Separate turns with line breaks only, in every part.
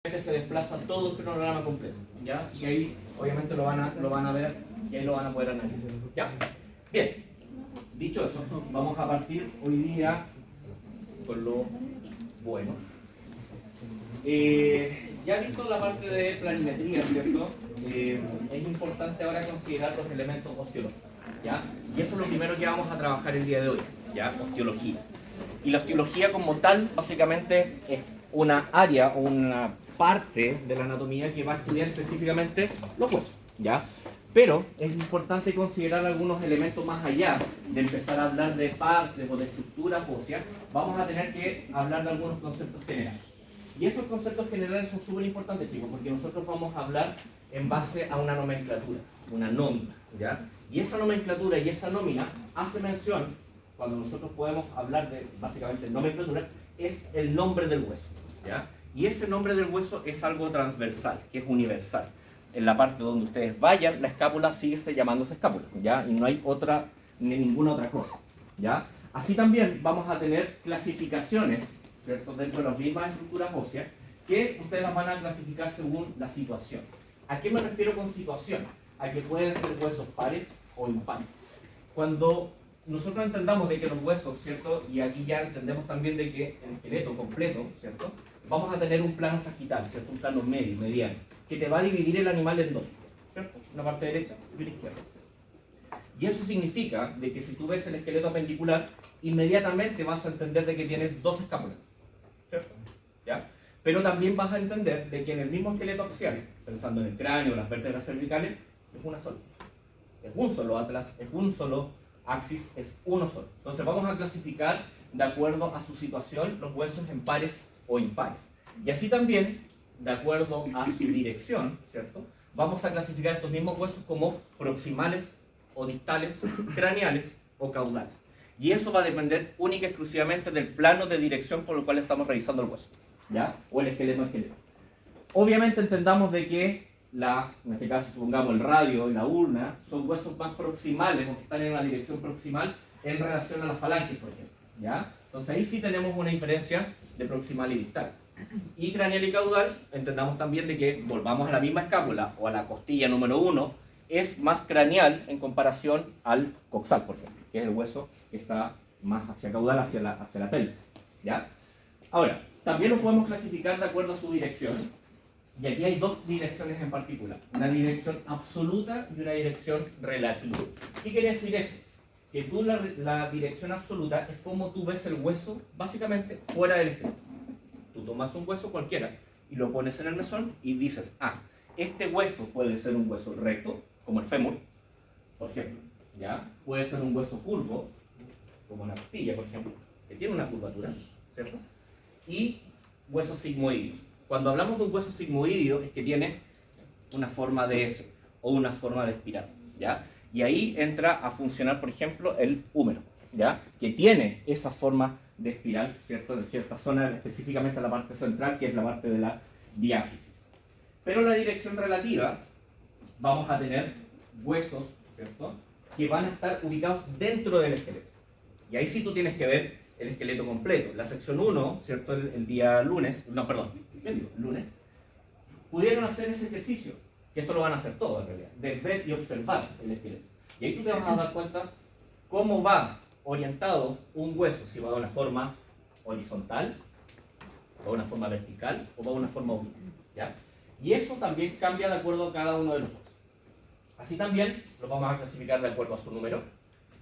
se desplaza todo el cronograma completo, ¿ya? Y ahí obviamente lo van a ver y ahí lo van a poder analizar, ¿ya? Bien, dicho eso, vamos a partir hoy día con lo bueno. Ya visto la parte de planimetría, ¿cierto? Es importante ahora considerar los elementos osteológicos, ¿ya? Y eso es lo primero que vamos a trabajar el día de hoy, ¿ya? Osteología. Y la osteología como tal, básicamente, es una área o una parte de la anatomía que va a estudiar específicamente los huesos, ¿ya? Pero es importante considerar algunos elementos más allá de empezar a hablar de partes o de estructuras óseas. Vamos a tener que hablar de algunos conceptos generales. Y esos conceptos generales son súper importantes, chicos, porque nosotros vamos a hablar en base a una nomenclatura, una nómina, ¿ya? Y esa nomenclatura y esa nómina hace mención, cuando nosotros podemos hablar de, básicamente, nomenclatura, es el nombre del hueso, ¿ya? Y ese nombre del hueso es algo transversal, que es universal. En la parte donde ustedes vayan, la escápula sigue llamándose escápula, ¿ya? Y no hay otra, ni ninguna otra cosa, ¿ya? Así también vamos a tener clasificaciones, ¿cierto? Dentro de las mismas estructuras óseas, que ustedes las van a clasificar según la situación. ¿A qué me refiero con situación? A que pueden ser huesos pares o impares. Cuando nosotros entendamos de que los huesos, ¿cierto? Y aquí ya entendemos también de que el esqueleto completo, ¿cierto? Vamos a tener un plano sagital, ¿cierto? Un plano medio, mediano, que te va a dividir el animal en dos, ¿cierto? Una parte derecha y una izquierda. Y eso significa de que si tú ves el esqueleto apendicular, inmediatamente vas a entender de que tienes dos escápulas, ¿cierto? ¿Ya? Pero también vas a entender de que en el mismo esqueleto axial, pensando en el cráneo, las vértebras cervicales, es una sola. Es un solo atlas, es un solo axis, es uno solo. Entonces vamos a clasificar de acuerdo a su situación los huesos en pares o impares. Y así también, de acuerdo a su dirección, ¿cierto? Vamos a clasificar estos mismos huesos como proximales o distales, craneales o caudales. Y eso va a depender única y exclusivamente del plano de dirección por el cual estamos revisando el hueso, ¿ya? O el esqueleto en esqueleto. Obviamente entendamos de que en este caso supongamos el radio y la ulna, son huesos más proximales o que están en una dirección proximal en relación a las falanges, por ejemplo, ¿ya? Entonces ahí sí tenemos una diferencia de proximal y distal. Y craneal y caudal, entendamos también de que volvamos a la misma escápula o a la costilla número 1, es más craneal en comparación al coxal, por ejemplo, que es el hueso que está más hacia caudal, hacia la pelvis, ¿ya? Ahora, también lo podemos clasificar de acuerdo a su dirección, y aquí hay dos direcciones en particular, una dirección absoluta y una dirección relativa. ¿Qué quiere decir eso? Que tú la dirección absoluta es como tú ves el hueso básicamente fuera del esqueleto. Tú tomas un hueso cualquiera y lo pones en el mesón y dices, ah, este hueso puede ser un hueso recto, como el fémur, por ejemplo, ¿ya? Puede ser un hueso curvo, como la costilla, por ejemplo, que tiene una curvatura, ¿cierto? Y huesos sigmoideos. Cuando hablamos de un hueso sigmoideo es que tiene una forma de S o una forma de espiral, ¿ya? Y ahí entra a funcionar, por ejemplo, el húmero, ¿ya? Que tiene esa forma de espiral, ¿cierto? En cierta zona, específicamente en la parte central, que es la parte de la diáfisis. Pero la dirección relativa, vamos a tener huesos, ¿cierto? Que van a estar ubicados dentro del esqueleto. Y ahí sí tú tienes que ver el esqueleto completo. La sección 1, ¿cierto? El día lunes, no, perdón, ¿qué digo? Lunes, pudieron hacer ese ejercicio, que esto lo van a hacer todos en realidad, de ver y observar el esqueleto. Y ahí tú te vas a dar cuenta cómo va orientado un hueso, si va de una forma horizontal, va de una forma vertical o va de una forma obliqua, ¿ya? Y eso también cambia de acuerdo a cada uno de los huesos. Así también los vamos a clasificar de acuerdo a su número,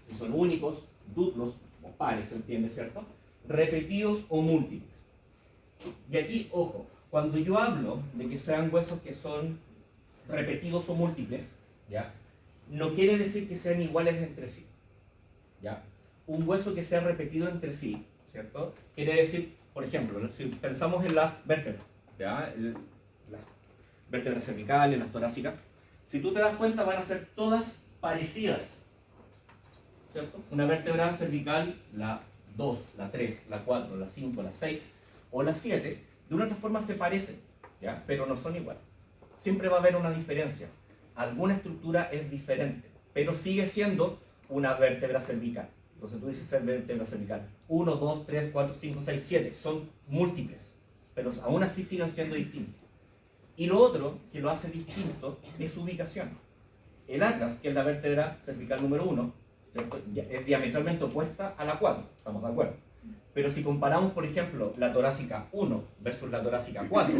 si son únicos, duplos o pares, se entiende, ¿cierto? Repetidos o múltiples. Y aquí, ojo, cuando yo hablo de que sean huesos que son repetidos o múltiples, ¿ya? No quiere decir que sean iguales entre sí, ¿ya? Un hueso que sea repetido entre sí, ¿cierto? Quiere decir, por ejemplo, si pensamos en las vértebras, ¿ya? Las vértebras cervicales, las torácicas, si tú te das cuenta van a ser todas parecidas, ¿cierto? Una vértebra cervical, la 2, la 3, la 4, la 5, la 6 o la 7, de una otra forma se parecen, ¿ya? Pero no son iguales. Siempre va a haber una diferencia. Alguna estructura es diferente, pero sigue siendo una vértebra cervical. Entonces tú dices vértebra cervical 1, 2, 3, 4, 5, 6, 7. Son múltiples, pero aún así siguen siendo distintos. Y lo otro que lo hace distinto es su ubicación. El atlas, que es la vértebra cervical número 1, ¿cierto?, es diametralmente opuesta a la 4, estamos de acuerdo. Pero si comparamos, por ejemplo, la torácica 1 versus la torácica 4,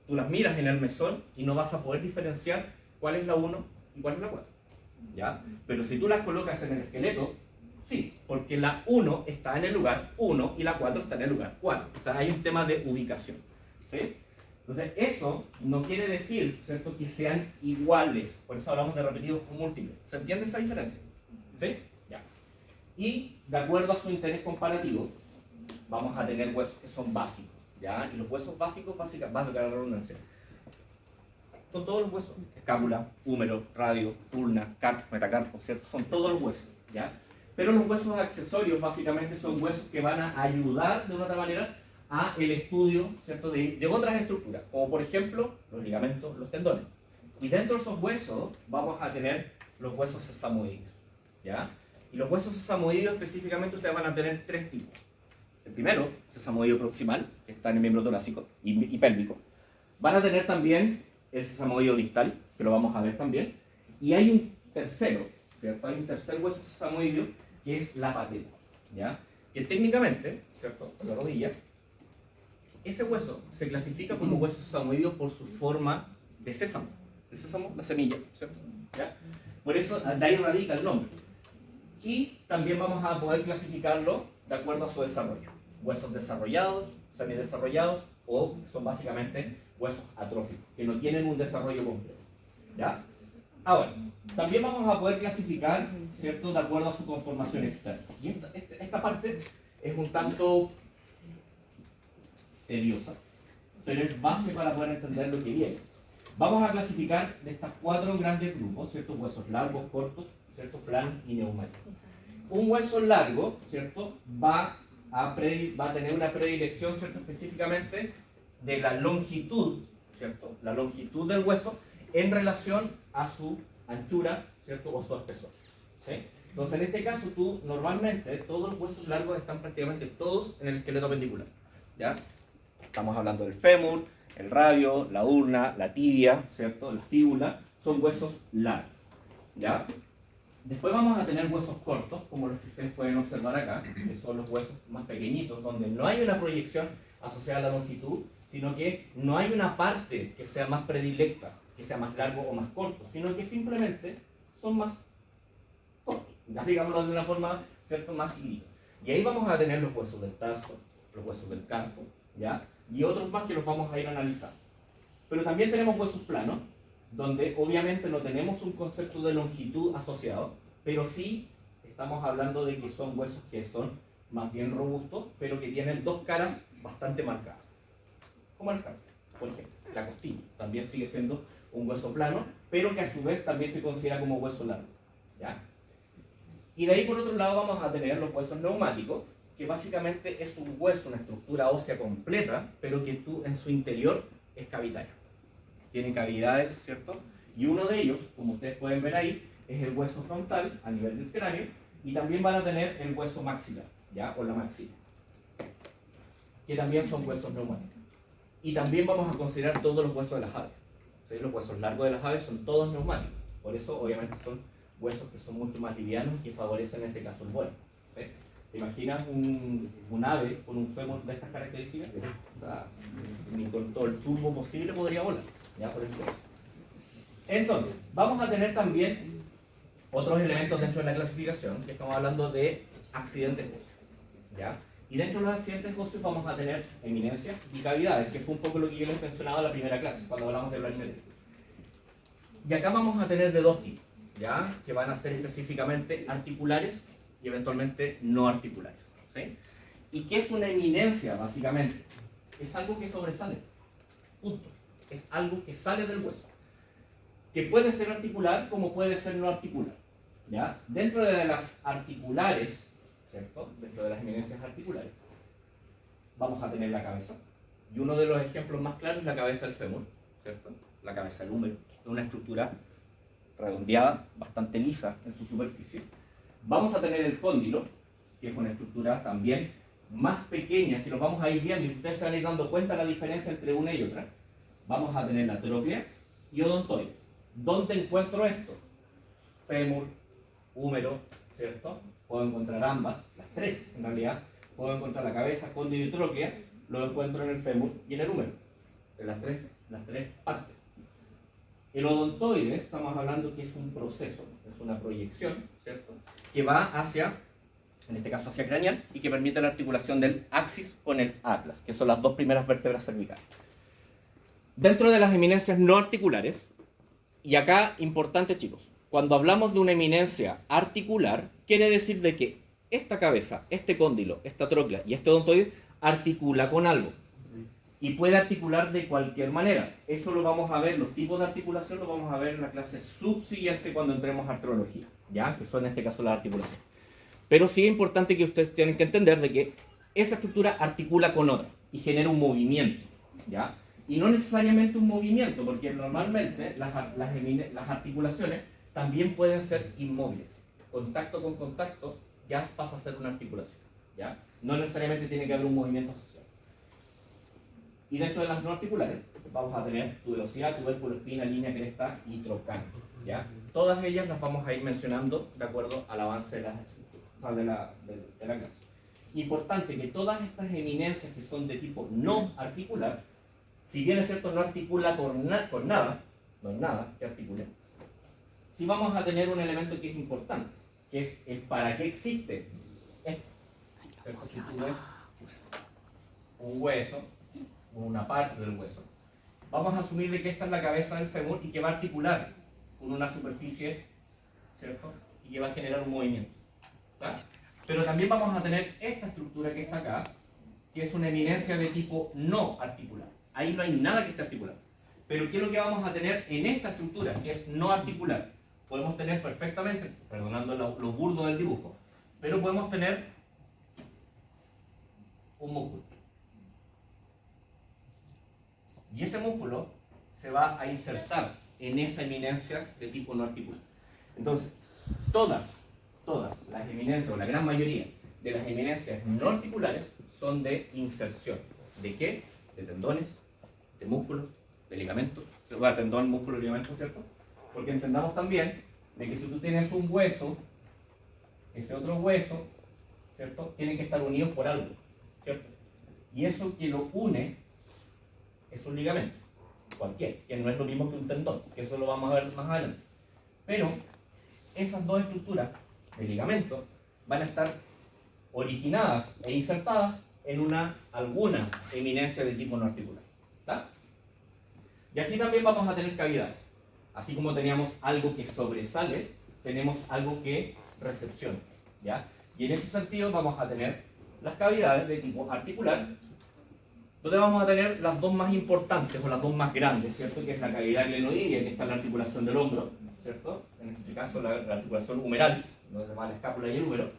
tú las miras en el mesón y no vas a poder diferenciar cuál es la 1 y cuál es la 4. ¿Ya? Pero si tú las colocas en el esqueleto, sí, porque la 1 está en el lugar 1 y la 4 está en el lugar 4. O sea, hay un tema de ubicación. ¿Sí? Entonces, eso no quiere decir, ¿cierto?, que sean iguales. Por eso hablamos de repetidos con múltiples. ¿Se entiende esa diferencia? ¿Sí? Ya. Y, de acuerdo a su interés comparativo, vamos a tener huesos que son básicos. ¿Ya? Y los huesos básicos, básicos, la redundancia, son todos los huesos. Escápula, húmero, radio, ulna, carpo, metacarpo, ¿cierto? Son todos los huesos. ¿Ya? Pero los huesos accesorios, básicamente, son huesos que van a ayudar, de una otra manera, a el estudio, ¿cierto?, de otras estructuras, como por ejemplo los ligamentos, los tendones. Y dentro de esos huesos vamos a tener los huesos sesamoideos, ¿ya? Y los huesos sesamoideos específicamente ustedes van a tener tres tipos. El primero, sesamoideo proximal, que está en el miembro torácico y pélvico. Van a tener también el sesamoideo distal, que lo vamos a ver también. Y hay un tercero, ¿cierto? Hay un tercer hueso sesamoideo, que es la patela, ¿ya? Que técnicamente, ¿cierto?, la rodilla, ese hueso se clasifica como hueso sesamoideo por su forma de sésamo. El sésamo, la semilla, ¿cierto? ¿Ya? Por eso, de ahí radica el nombre. Y también vamos a poder clasificarlo de acuerdo a su desarrollo. Huesos desarrollados, semidesarrollados, o son básicamente huesos atróficos, que no tienen un desarrollo completo. ¿Ya? Ahora, también vamos a poder clasificar, ¿cierto?, de acuerdo a su conformación externa. Y esta parte es un tanto tediosa, pero es base para poder entender lo que viene. Vamos a clasificar de estas cuatro grandes grupos, ¿cierto?, huesos largos, cortos, ¿cierto?, planos y neumáticos. Un hueso largo, ¿cierto?, va a tener una predilección, ¿cierto?, específicamente de la longitud, ¿cierto?, la longitud del hueso en relación a su anchura, ¿cierto?, o su espesor. ¿Sí? Entonces, en este caso, tú normalmente todos los huesos largos están prácticamente todos en el esqueleto apendicular. ¿Ya? Estamos hablando del fémur, el radio, la ulna, la tibia, ¿cierto?, la fíbula, son huesos largos. ¿Ya? Después vamos a tener huesos cortos, como los que ustedes pueden observar acá, que son los huesos más pequeñitos, donde no hay una proyección asociada a la longitud, sino que no hay una parte que sea más predilecta, que sea más largo o más corto, sino que simplemente son más cortos, digámoslo de una forma, ¿cierto?, más chiquita. Y ahí vamos a tener los huesos del tarso, los huesos del carpo, ¿ya?, y otros más que los vamos a ir a analizar. Pero también tenemos huesos planos, donde obviamente no tenemos un concepto de longitud asociado, pero sí estamos hablando de que son huesos que son más bien robustos, pero que tienen dos caras bastante marcadas. Como el carpo, por ejemplo. La costilla también sigue siendo un hueso plano, pero que a su vez también se considera como hueso largo. ¿Ya? Y de ahí por otro lado vamos a tener los huesos neumáticos, que básicamente es un hueso, una estructura ósea completa, pero que en su interior es cavitario. Tiene cavidades, ¿cierto? Y uno de ellos, como ustedes pueden ver ahí, es el hueso frontal a nivel del cráneo, y también van a tener el hueso maxilar, ¿ya?, o la maxila, que también son huesos neumáticos. Y también vamos a considerar todos los huesos de las aves. ¿Sí? Los huesos largos de las aves son todos neumáticos, por eso obviamente son huesos que son mucho más livianos y que favorecen en este caso el vuelo. ¿Sí? ¿Te imaginas un ave con un fémur de estas características? O sea, ni con todo el turbo posible podría volar, ya, por el hueso. Entonces, vamos a tener también otros elementos dentro de la clasificación, que estamos hablando de accidentes óseos, ¿ya? Y dentro de los accidentes óseos vamos a tener eminencias y cavidades, que fue un poco lo que yo les mencionaba en la primera clase, cuando hablamos de planimetría. Y acá vamos a tener de dos tipos, ¿ya?, que van a ser específicamente articulares y eventualmente no articulares. ¿Sí? ¿Y qué es una eminencia, básicamente? Es algo que sobresale, punto. Es algo que sale del hueso, que puede ser articular como puede ser no articular. ¿Ya? Dentro de las articulares, ¿cierto?, dentro de las eminencias articulares, vamos a tener la cabeza. Y uno de los ejemplos más claros es la cabeza del fémur, ¿cierto? La cabeza del húmero, una estructura redondeada, bastante lisa en su superficie. Vamos a tener el cóndilo, que es una estructura también más pequeña, que nos vamos a ir viendo y ustedes se van a ir dando cuenta de la diferencia entre una y otra. vamos a tener la tróclea y odontoides. ¿Dónde encuentro esto? Fémur, húmero, ¿cierto? Puedo encontrar ambas, las tres en realidad. Puedo encontrar la cabeza, cóndilo y tróclea, lo encuentro en el fémur y en el húmero. En las tres partes. El odontoide, estamos hablando que es un proceso, es una proyección, ¿cierto? Que va hacia, en este caso hacia craneal, y que permite la articulación del axis con el atlas, que son las dos primeras vértebras cervicales. Dentro de las eminencias no articulares, y acá importante chicos, cuando hablamos de una eminencia articular, quiere decir de que esta cabeza, este cóndilo, esta tróclea y este odontoide articula con algo. Y puede articular de cualquier manera. Eso lo vamos a ver, los tipos de articulación lo vamos a ver en la clase subsiguiente cuando entremos a artrología, ¿ya? Que son en este caso las articulaciones. Pero sí es importante que ustedes tienen que entender de que esa estructura articula con otra y genera un movimiento, ¿ya? Y no necesariamente un movimiento, porque normalmente las articulaciones también pueden ser inmóviles. Contacto con contacto ya pasa a ser una articulación, ¿ya? No necesariamente tiene que haber un movimiento asociado. Y dentro de las no articulares vamos a tener tuberosidad, tubérculo, espina, línea, cresta y troncal, ¿ya? Todas ellas las vamos a ir mencionando de acuerdo al avance de la clase. Importante que todas estas eminencias que son de tipo no articular, si bien es cierto no articula con nada, no hay nada que articule, sí vamos a tener un elemento que es importante, que es el para qué existe esto. Si tú ves un hueso, una parte del hueso, vamos a asumir de que esta es la cabeza del fémur y que va a articular con una superficie, ¿cierto? Y que va a generar un movimiento, ¿verdad? Pero también vamos a tener esta estructura que está acá, que es una eminencia de tipo no articular. Ahí no hay nada que esté articulado. Pero ¿qué es lo que vamos a tener en esta estructura, que es no articular? Podemos tener perfectamente, perdonando lo burdo del dibujo, pero podemos tener un músculo. Y ese músculo se va a insertar en esa eminencia de tipo no articular. Entonces, todas las eminencias, o la gran mayoría de las eminencias no articulares son de inserción. ¿De qué? De tendones, de músculos, de ligamentos. Tendón, músculo, ligamento, ¿cierto? Porque entendamos también de que si tú tienes un hueso, ese otro hueso, ¿cierto? Tienen que estar unidos por algo, ¿cierto? Y eso que lo une es un ligamento, cualquier, que no es lo mismo que un tendón, que eso lo vamos a ver más adelante. Pero esas dos estructuras de ligamento van a estar originadas e insertadas en alguna eminencia de tipo no articular, ¿está? Y así también vamos a tener cavidades. Así como teníamos algo que sobresale, tenemos algo que recepciona, ¿ya? Y en ese sentido vamos a tener las cavidades de tipo articular, donde vamos a tener las dos más importantes o las dos más grandes, ¿cierto? Que es la cavidad glenoidea, que está en la articulación del hombro, ¿cierto? En este caso la articulación humeral, donde va la escápula y el húmero.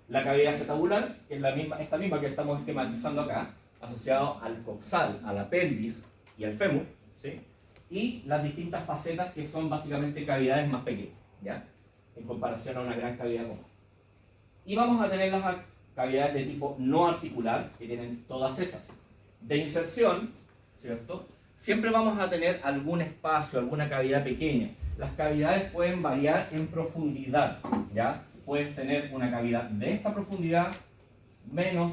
La cavidad acetabular, que es esta misma que estamos esquematizando acá, asociado al coxal, a la pelvis y al fémur, ¿sí? Y las distintas facetas que son básicamente cavidades más pequeñas, ¿ya? En comparación a una gran cavidad común. Y vamos a tener las cavidades de tipo no articular, que tienen todas esas. De inserción, ¿cierto? Siempre vamos a tener algún espacio, alguna cavidad pequeña. Las cavidades pueden variar en profundidad, ¿ya? Puedes tener una cavidad de esta profundidad, menos,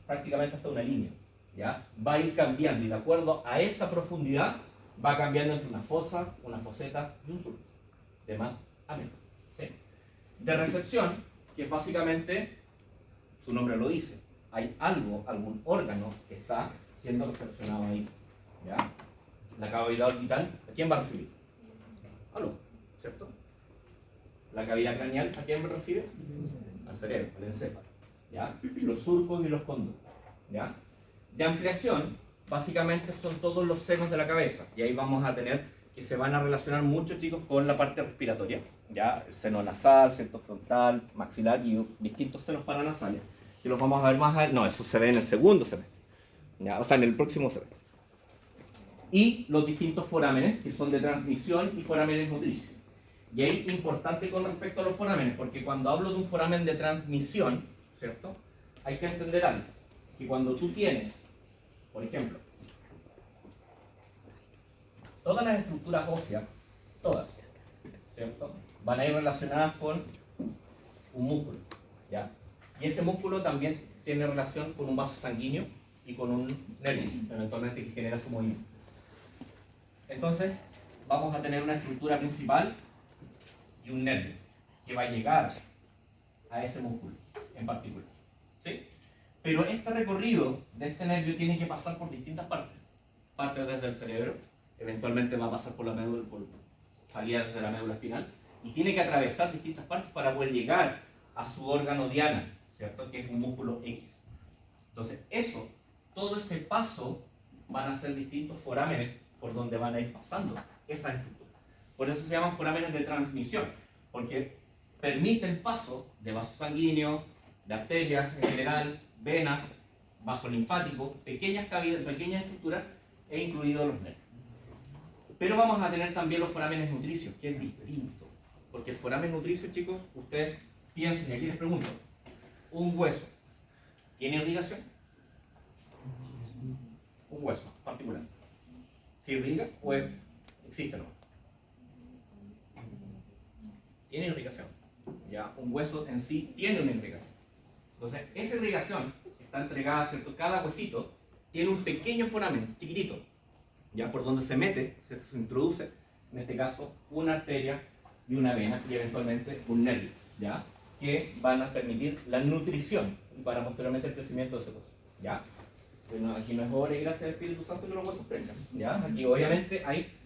prácticamente hasta una línea, ¿ya? Va a ir cambiando y de acuerdo a esa profundidad va cambiando entre una fosa, una foseta y un surco, de más a menos, ¿sí? De recepción, que básicamente, su nombre lo dice, hay algún órgano que está siendo recepcionado ahí, ¿ya? La cavidad orbital, ¿a quién va a recibir? Algo, ¿cierto? La cavidad craneal, ¿a quién recibe? Al cerebro, al encéfalo, ¿ya? Los surcos y los conductos, ¿ya? De ampliación, básicamente son todos los senos de la cabeza, y ahí vamos a tener que se van a relacionar mucho, chicos, con la parte respiratoria, ¿ya? El seno nasal, seno frontal, maxilar y distintos senos paranasales, que los vamos a ver más adelante. No, eso se ve en el segundo semestre, ¿ya? O sea, en el próximo semestre. Y los distintos forámenes, que son de transmisión y forámenes nutricios. Y ahí importante con respecto a los forámenes, porque cuando hablo de un foramen de transmisión, ¿cierto? Hay que entender algo, que cuando tú tienes, por ejemplo, todas las estructuras óseas, todas, ¿cierto?, van a ir relacionadas con un músculo, ¿ya? Y ese músculo también tiene relación con un vaso sanguíneo y con un nervio, eventualmente, que genera su movimiento. Entonces, vamos a tener una estructura principal y un nervio que va a llegar a ese músculo en particular, ¿sí? Pero este recorrido de este nervio tiene que pasar por distintas partes. Parte desde el cerebro, eventualmente va a pasar por la médula, por salida desde la médula espinal, y tiene que atravesar distintas partes para poder llegar a su órgano diana, ¿cierto?, que es un músculo X. Entonces, todo ese paso van a ser distintos forámenes por donde van a ir pasando esa estructura. Por eso se llaman forámenes de transmisión, porque permite el paso de vasos sanguíneos, de arterias en general, venas, vasos linfáticos, pequeñas cavidades, pequeñas estructuras, e incluidos los nervios. Pero vamos a tener también los forámenes nutricios, que es distinto. Porque el foramen nutricio, chicos, ustedes piensen, y aquí les pregunto, ¿un hueso tiene irrigación? Un hueso particular. ¿Se irriga o existe no? Tiene irrigación. ¿Ya? Un hueso en sí tiene una irrigación. Entonces, esa irrigación está entregada, ¿cierto? Cada huesito tiene un pequeño foramen, chiquitito, ya, por donde se mete, se introduce, en este caso, una arteria y una vena y eventualmente un nervio, ¿ya?, que van a permitir la nutrición y para posteriormente el crecimiento de ese hueso, ¿ya? Bueno, aquí no es obra y gracia del Espíritu Santo que los huesos crezcan, ¿ya? Aquí obviamente hay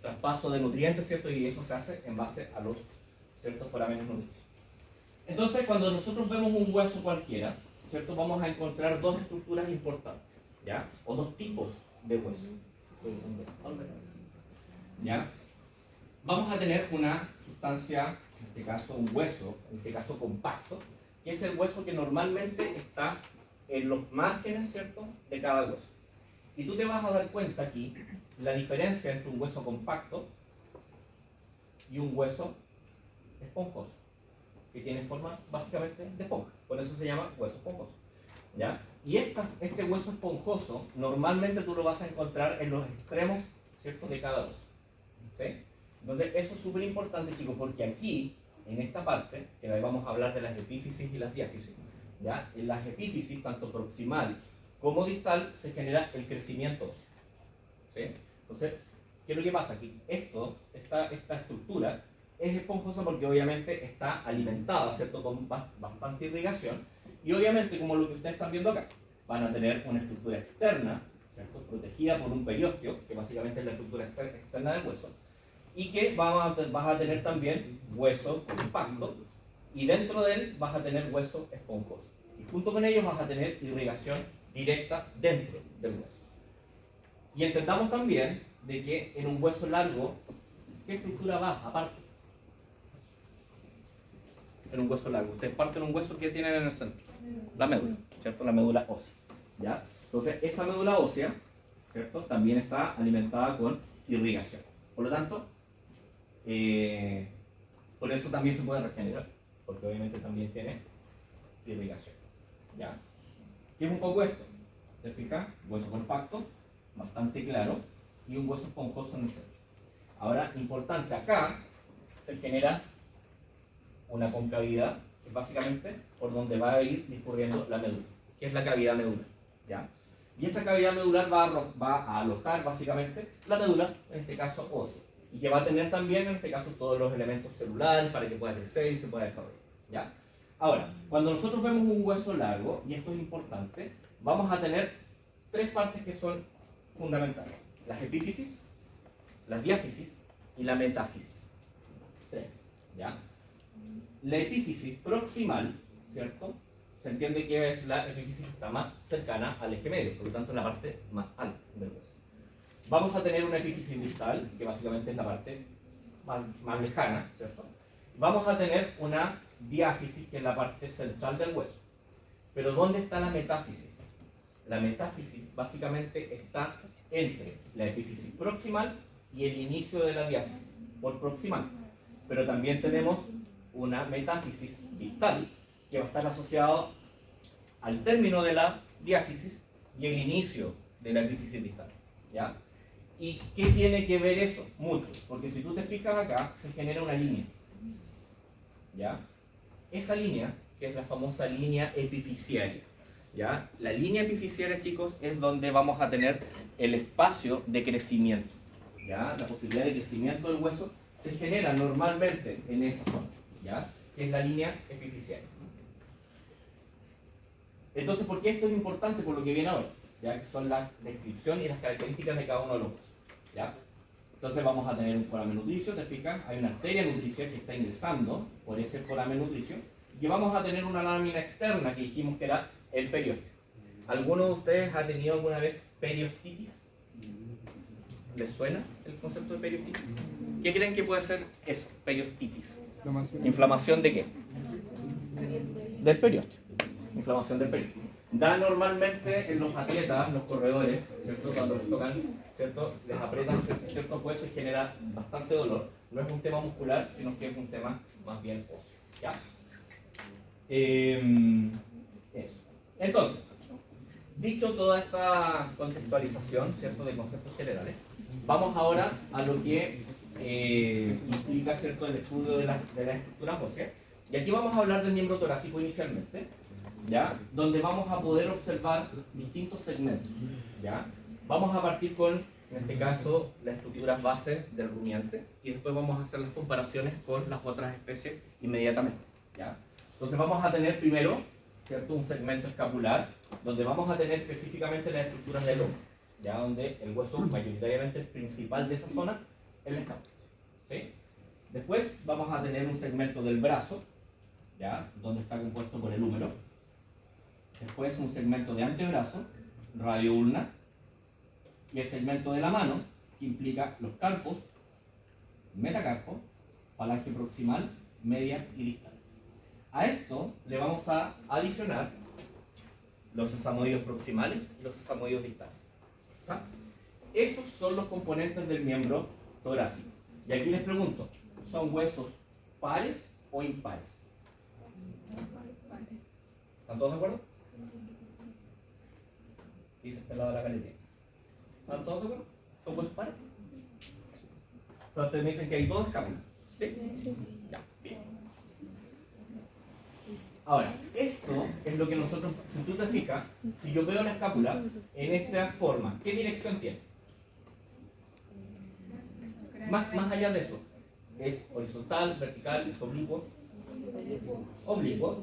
traspaso de nutrientes, ¿cierto? Y eso se hace en base a los ciertos foramenes nutricios. Entonces, cuando nosotros vemos un hueso cualquiera, ¿cierto?, vamos a encontrar dos estructuras importantes, ¿ya? O dos tipos de hueso, ¿ya? Vamos a tener una sustancia, en este caso un hueso, en este caso compacto, que es el hueso que normalmente está en los márgenes, ¿cierto?, de cada hueso. Y tú te vas a dar cuenta aquí la diferencia entre un hueso compacto y un hueso esponjoso, que tiene forma básicamente de esponja. Por eso se llama hueso esponjoso, ¿ya? Y este hueso esponjoso normalmente tú lo vas a encontrar en los extremos, ¿cierto?, de cada hueso, ¿sí? Entonces eso es súper importante, chicos, porque aquí, en esta parte, que ahí vamos a hablar de las epífisis y las diáfisis, ¿ya? En las epífisis, tanto proximal como distal, se genera el crecimiento óseo, ¿sí? Entonces, ¿qué es lo que pasa aquí? Esta estructura es esponjosa porque obviamente está alimentada, ¿cierto?, con bastante irrigación, y obviamente, como lo que ustedes están viendo acá, van a tener una estructura externa, ¿cierto?, protegida por un periósteo, que básicamente es la estructura externa del hueso, y que vas a tener también hueso compacto, y dentro de él vas a tener hueso esponjoso. Y junto con ellos vas a tener irrigación directa dentro del hueso. Y entendamos también de que en un hueso largo, ¿qué estructura va aparte? En un hueso largo. Ustedes parten un hueso que tienen en el centro. La médula, ¿cierto? La médula ósea, ¿ya? Entonces, esa médula ósea, ¿cierto?, también está alimentada con irrigación. Por lo tanto, por eso también se puede regenerar, porque obviamente también tiene irrigación, ¿ya? ¿Qué es un poco esto? ¿Te fijas? Hueso compacto, bastante claro, y un hueso esponjoso en el centro. Ahora, importante, acá se genera una concavidad, que es básicamente por donde va a ir discurriendo la médula, que es la cavidad medular, ¿ya? Y esa cavidad medular va a alojar básicamente la médula, en este caso ósea, y que va a tener también, en este caso, todos los elementos celulares para que pueda crecer y se pueda desarrollar, ¿ya? Ahora, cuando nosotros vemos un hueso largo, y esto es importante, vamos a tener tres partes que son fundamentales: las epífisis, las diáfisis y la metáfisis. Tres, ¿ya? La epífisis proximal, ¿cierto?, se entiende que es la epífisis que está más cercana al eje medio, por lo tanto es la parte más alta del hueso. Vamos a tener una epífisis distal, que básicamente es la parte más lejana, ¿cierto? Vamos a tener una diáfisis, que es la parte central del hueso. Pero ¿dónde está la metáfisis? La metáfisis básicamente está entre la epífisis proximal y el inicio de la diáfisis, por proximal. Pero también tenemos una metáfisis distal, que va a estar asociado al término de la diáfisis y el inicio de la epífisis distal, ¿ya? ¿Y qué tiene que ver eso? Mucho, porque si tú te fijas acá, se genera una línea. ¿Ya? Esa línea, que es la famosa línea epifisiaria. ¿Ya? La línea epifisiaria, chicos, es donde vamos a tener el espacio de crecimiento. ¿Ya? La posibilidad de crecimiento del hueso se genera normalmente en esa zona, ¿ya? Que es la línea epifisiaria. Entonces, ¿por qué esto es importante? Por lo que viene ahora, ¿ya? Que son la descripción y las características de cada uno de los huesos, ¿ya? Entonces vamos a tener un foramen nutricio, te fijas, hay una arteria nutricia que está ingresando por ese foramen nutricio, y vamos a tener una lámina externa que dijimos que era el periósteo. ¿Alguno de ustedes ha tenido alguna vez periostitis? ¿Les suena el concepto de periostitis? ¿Qué creen que puede ser eso, periostitis? ¿Inflamación de qué? Del periósteo. Inflamación del periósteo. Da normalmente en los atletas, los corredores, ¿cierto? Cuando les tocan, ¿cierto? Les aprietan ciertos huesos y genera bastante dolor. No es un tema muscular, sino que es un tema más bien óseo, ¿ya? Eso. Entonces, dicho toda esta contextualización, ¿cierto? De conceptos generales, vamos ahora a lo que implica, ¿cierto? El estudio de las estructuras óseas. Y aquí vamos a hablar del miembro torácico inicialmente, ¿ya? Donde vamos a poder observar distintos segmentos, ¿ya? Vamos a partir con, en este caso, las estructuras base del rumiante, y después vamos a hacer las comparaciones con las otras especies inmediatamente, ¿ya? Entonces vamos a tener primero, ¿cierto? Un segmento escapular, donde vamos a tener específicamente las estructuras del hombro, ya donde el hueso mayoritariamente principal de esa zona es la escápula, ¿sí? Después vamos a tener un segmento del brazo, ya, donde está compuesto por el húmero. Después un segmento de antebrazo, radioulna, y el segmento de la mano, que implica los carpos, metacarpo, falange proximal, media y distal. A esto le vamos a adicionar los sesamoides proximales y los sesamoides distales. ¿Ah? Esos son los componentes del miembro torácico. Y aquí les pregunto, ¿son huesos pares o impares? ¿Están todos de acuerdo? Dice este lado de la galería. ¿Están todos de acuerdo? ¿Son huesos pares? O sea, ustedes me dicen que hay dos escápulas. ¿Sí? Sí. Ya, bien. Ahora, esto es lo que nosotros, si tú te fijas, si yo veo la escápula en esta forma, ¿qué dirección tiene? Más allá de eso, ¿es horizontal, vertical, es oblicuo? Oblicuo.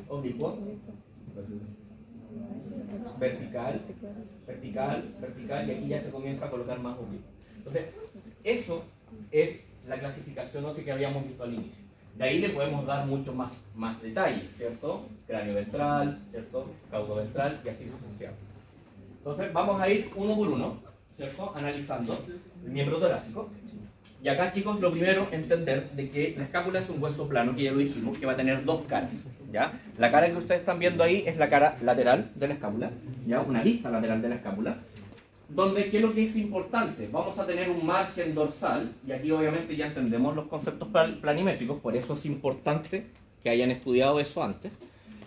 Oblicuo. Vertical, vertical, vertical, y aquí ya se comienza a colocar más oblicuo. Entonces, eso es la clasificación ósea que habíamos visto al inicio. De ahí le podemos dar mucho más detalle, ¿cierto? Cráneo ventral, ¿cierto? Caudo ventral y así sucesivamente. Entonces, vamos a ir uno por uno, ¿cierto? Analizando el miembro torácico. Y acá, chicos, lo primero, entender de que la escápula es un hueso plano, que ya lo dijimos, que va a tener dos caras, ¿ya? La cara que ustedes están viendo ahí es la cara lateral de la escápula, ¿ya? Una vista lateral de la escápula, donde, ¿qué es lo que es importante? Vamos a tener un margen dorsal, y aquí obviamente ya entendemos los conceptos planimétricos, por eso es importante que hayan estudiado eso antes.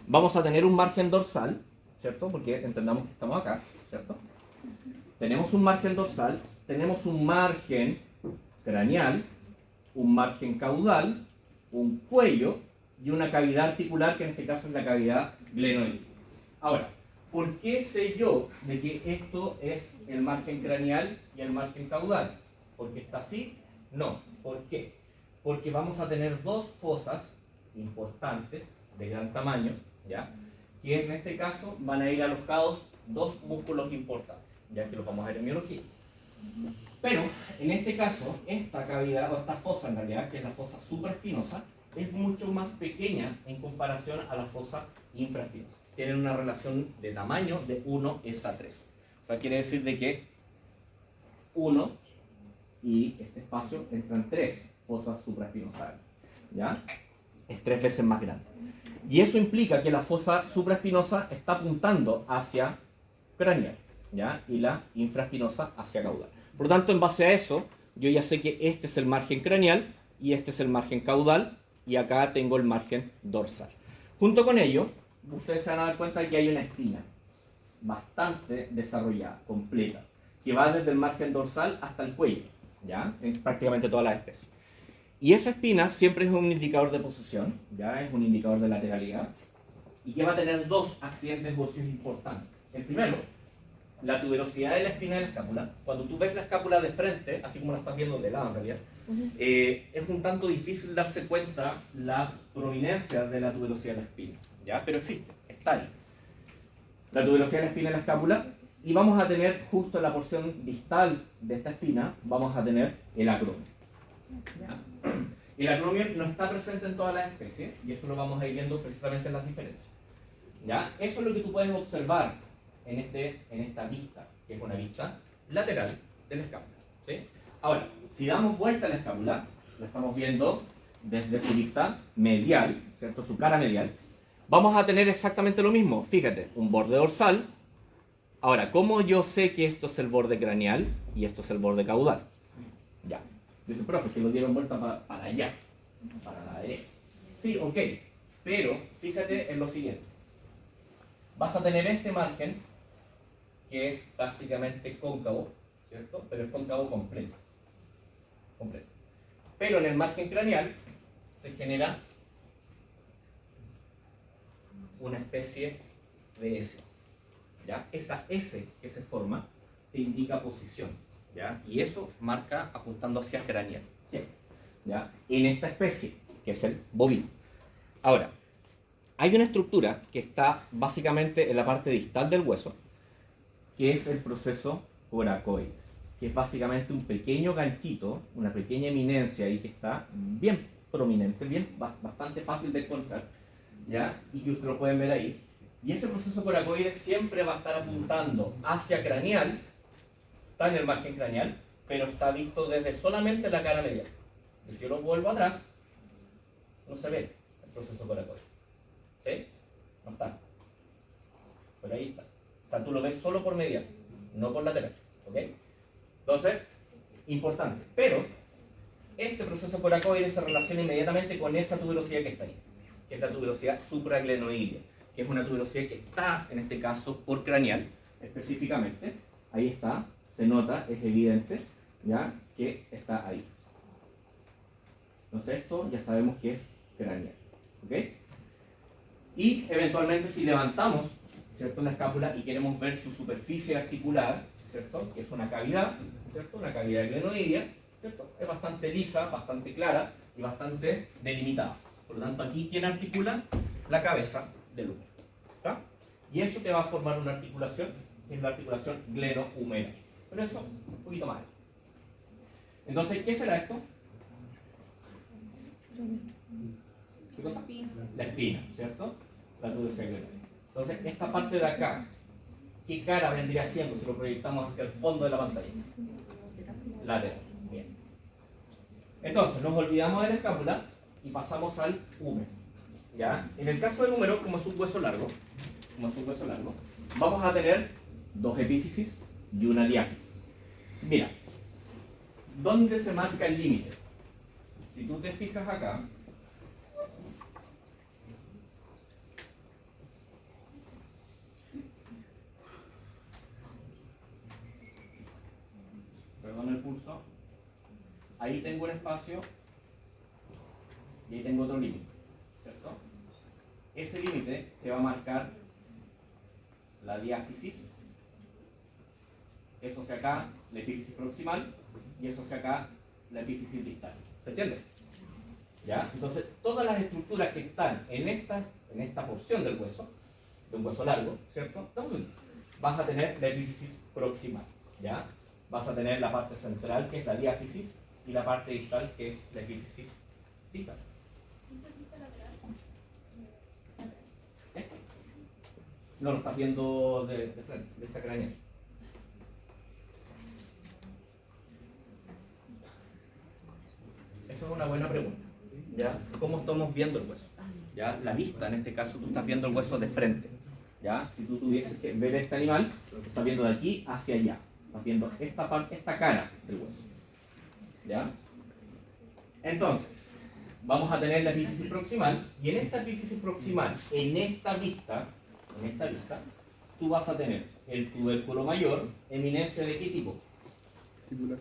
Vamos a tener un margen dorsal, ¿cierto? Porque entendamos que estamos acá, ¿cierto? Tenemos un margen dorsal, tenemos un margen craneal, un margen caudal, un cuello y una cavidad articular, que en este caso es la cavidad glenoidea. Ahora, ¿por qué sé yo de que esto es el margen craneal y el margen caudal? ¿Porque está así? No. ¿Por qué? Porque vamos a tener dos fosas importantes de gran tamaño, ¿ya? Que en este caso van a ir alojados dos músculos importantes, ya que los vamos a ver en biología. Pero, en este caso, esta cavidad, o esta fosa en realidad, que es la fosa supraespinosa, es mucho más pequeña en comparación a la fosa infraespinosa. Tienen una relación de tamaño de 1:3. O sea, quiere decir de que 1 y este espacio entran 3 fosas supraespinosales, ¿ya? Es 3 veces más grande. Y eso implica que la fosa supraespinosa está apuntando hacia craneal, ¿ya? Y la infraespinosa hacia caudal. Por lo tanto, en base a eso, yo ya sé que este es el margen craneal y este es el margen caudal, y acá tengo el margen dorsal. Junto con ello, ustedes se van a dar cuenta de que hay una espina bastante desarrollada, completa. que va desde el margen dorsal hasta el cuello, ¿ya? En prácticamente todas las especies. Y esa espina siempre es un indicador de posición, ¿ya? Es un indicador de lateralidad, y que va a tener dos accidentes óseos importantes. El primero, la tuberosidad de la espina de la escápula. Cuando tú ves la escápula de frente, así como la estás viendo de lado en realidad, es un tanto difícil darse cuenta la prominencia de la tuberosidad de la espina, ¿ya? Pero existe, está ahí. La tuberosidad de la espina de la escápula, y vamos a tener justo en la porción distal de esta espina, vamos a tener el acromio. ¿Ya? El acromio no está presente en todas las especies, y eso lo vamos a ir viendo precisamente en las diferencias. ¿Ya? Eso es lo que tú puedes observar en esta vista, que es una vista lateral de la escápula, ¿sí? Ahora, si damos vuelta a la escápula, la estamos viendo desde su vista medial, ¿cierto? Su cara medial, vamos a tener exactamente lo mismo. Fíjate, un borde dorsal. Ahora, ¿cómo yo sé que esto es el borde craneal y esto es el borde caudal? Ya. Dice, profe, que lo dieron vuelta para allá, para la derecha. Sí, ok, pero fíjate en lo siguiente. Vas a tener este margen, que es prácticamente cóncavo, ¿cierto? Pero es cóncavo completo. Completo. Pero en el margen craneal se genera una especie de S, ¿ya? Esa S que se forma te indica posición, ¿ya? Y eso marca apuntando hacia el craneal, siempre, ¿ya? En esta especie, que es el bovino. Ahora, hay una estructura que está básicamente en la parte distal del hueso, que es el proceso coracoides, que es básicamente un pequeño ganchito, una pequeña eminencia ahí que está bien prominente, bastante fácil de encontrar, ¿ya? Y que ustedes lo pueden ver ahí. Y ese proceso coracoides siempre va a estar apuntando hacia craneal, está en el margen craneal, pero está visto desde solamente la cara medial. Y si yo lo vuelvo atrás, no se ve el proceso coracoides. ¿Sí? No está. Pero ahí está. O sea, tú lo ves solo por medial, no por lateral. ¿Ok? Entonces, importante. Pero, este proceso coracoides se relaciona inmediatamente con esa tuberosidad que está ahí, que es la tuberosidad supraglenoidea, que es una tuberosidad que está, en este caso, por craneal, específicamente. Ahí está, se nota, es evidente, ¿ya? Que está ahí. Entonces, esto ya sabemos que es craneal. ¿Ok? Y eventualmente si levantamos, ¿cierto?, la escápula y queremos ver su superficie articular, ¿cierto?, que es una cavidad, ¿cierto?, una cavidad glenoidea, ¿cierto?, es bastante lisa, bastante clara y bastante delimitada. Por lo tanto, aquí, ¿quién articula? La cabeza del húmero. ¿Está? Y eso te va a formar una articulación, que es la articulación gleno-humera. Pero eso, un poquito más. Entonces, ¿qué será esto? ¿Qué cosa? La espina, ¿cierto? La tuberosidad glenoidea. Entonces, esta parte de acá, ¿qué cara vendría siendo si lo proyectamos hacia el fondo de la pantalla? Lateral. Bien. Entonces, nos olvidamos de la escápula y pasamos al húmero. ¿Ya? En el caso del húmero, como es un hueso largo, vamos a tener dos epífisis y una diáfisis. Mira, ¿dónde se marca el límite? Si tú te fijas acá, perdón el pulso, ahí tengo un espacio y ahí tengo otro límite, ¿cierto? Ese límite te va a marcar la diáfisis, eso hacia acá, la epífisis proximal, y eso hacia acá, la epífisis distal. ¿Se entiende? ¿Ya? Entonces, todas las estructuras que están en esta porción del hueso, de un hueso largo, ¿cierto? Vas a tener la epífisis proximal, ¿ya? Vas a tener la parte central, que es la diáfisis, y la parte distal, que es la epífisis distal. No, lo estás viendo de frente, de esta craneal. Eso es una buena pregunta, ¿ya? ¿Cómo estamos viendo el hueso? ¿Ya? La vista, en este caso, tú estás viendo el hueso de frente, ¿ya? Si tú tuvieses que ver este animal, lo estás viendo de aquí hacia allá. Estás viendo esta parte, esta cara del hueso, ¿ya? Entonces, vamos a tener la epífisis proximal, y en esta epífisis proximal, en esta vista, tú vas a tener el tubérculo mayor, eminencia de qué tipo?
Articular.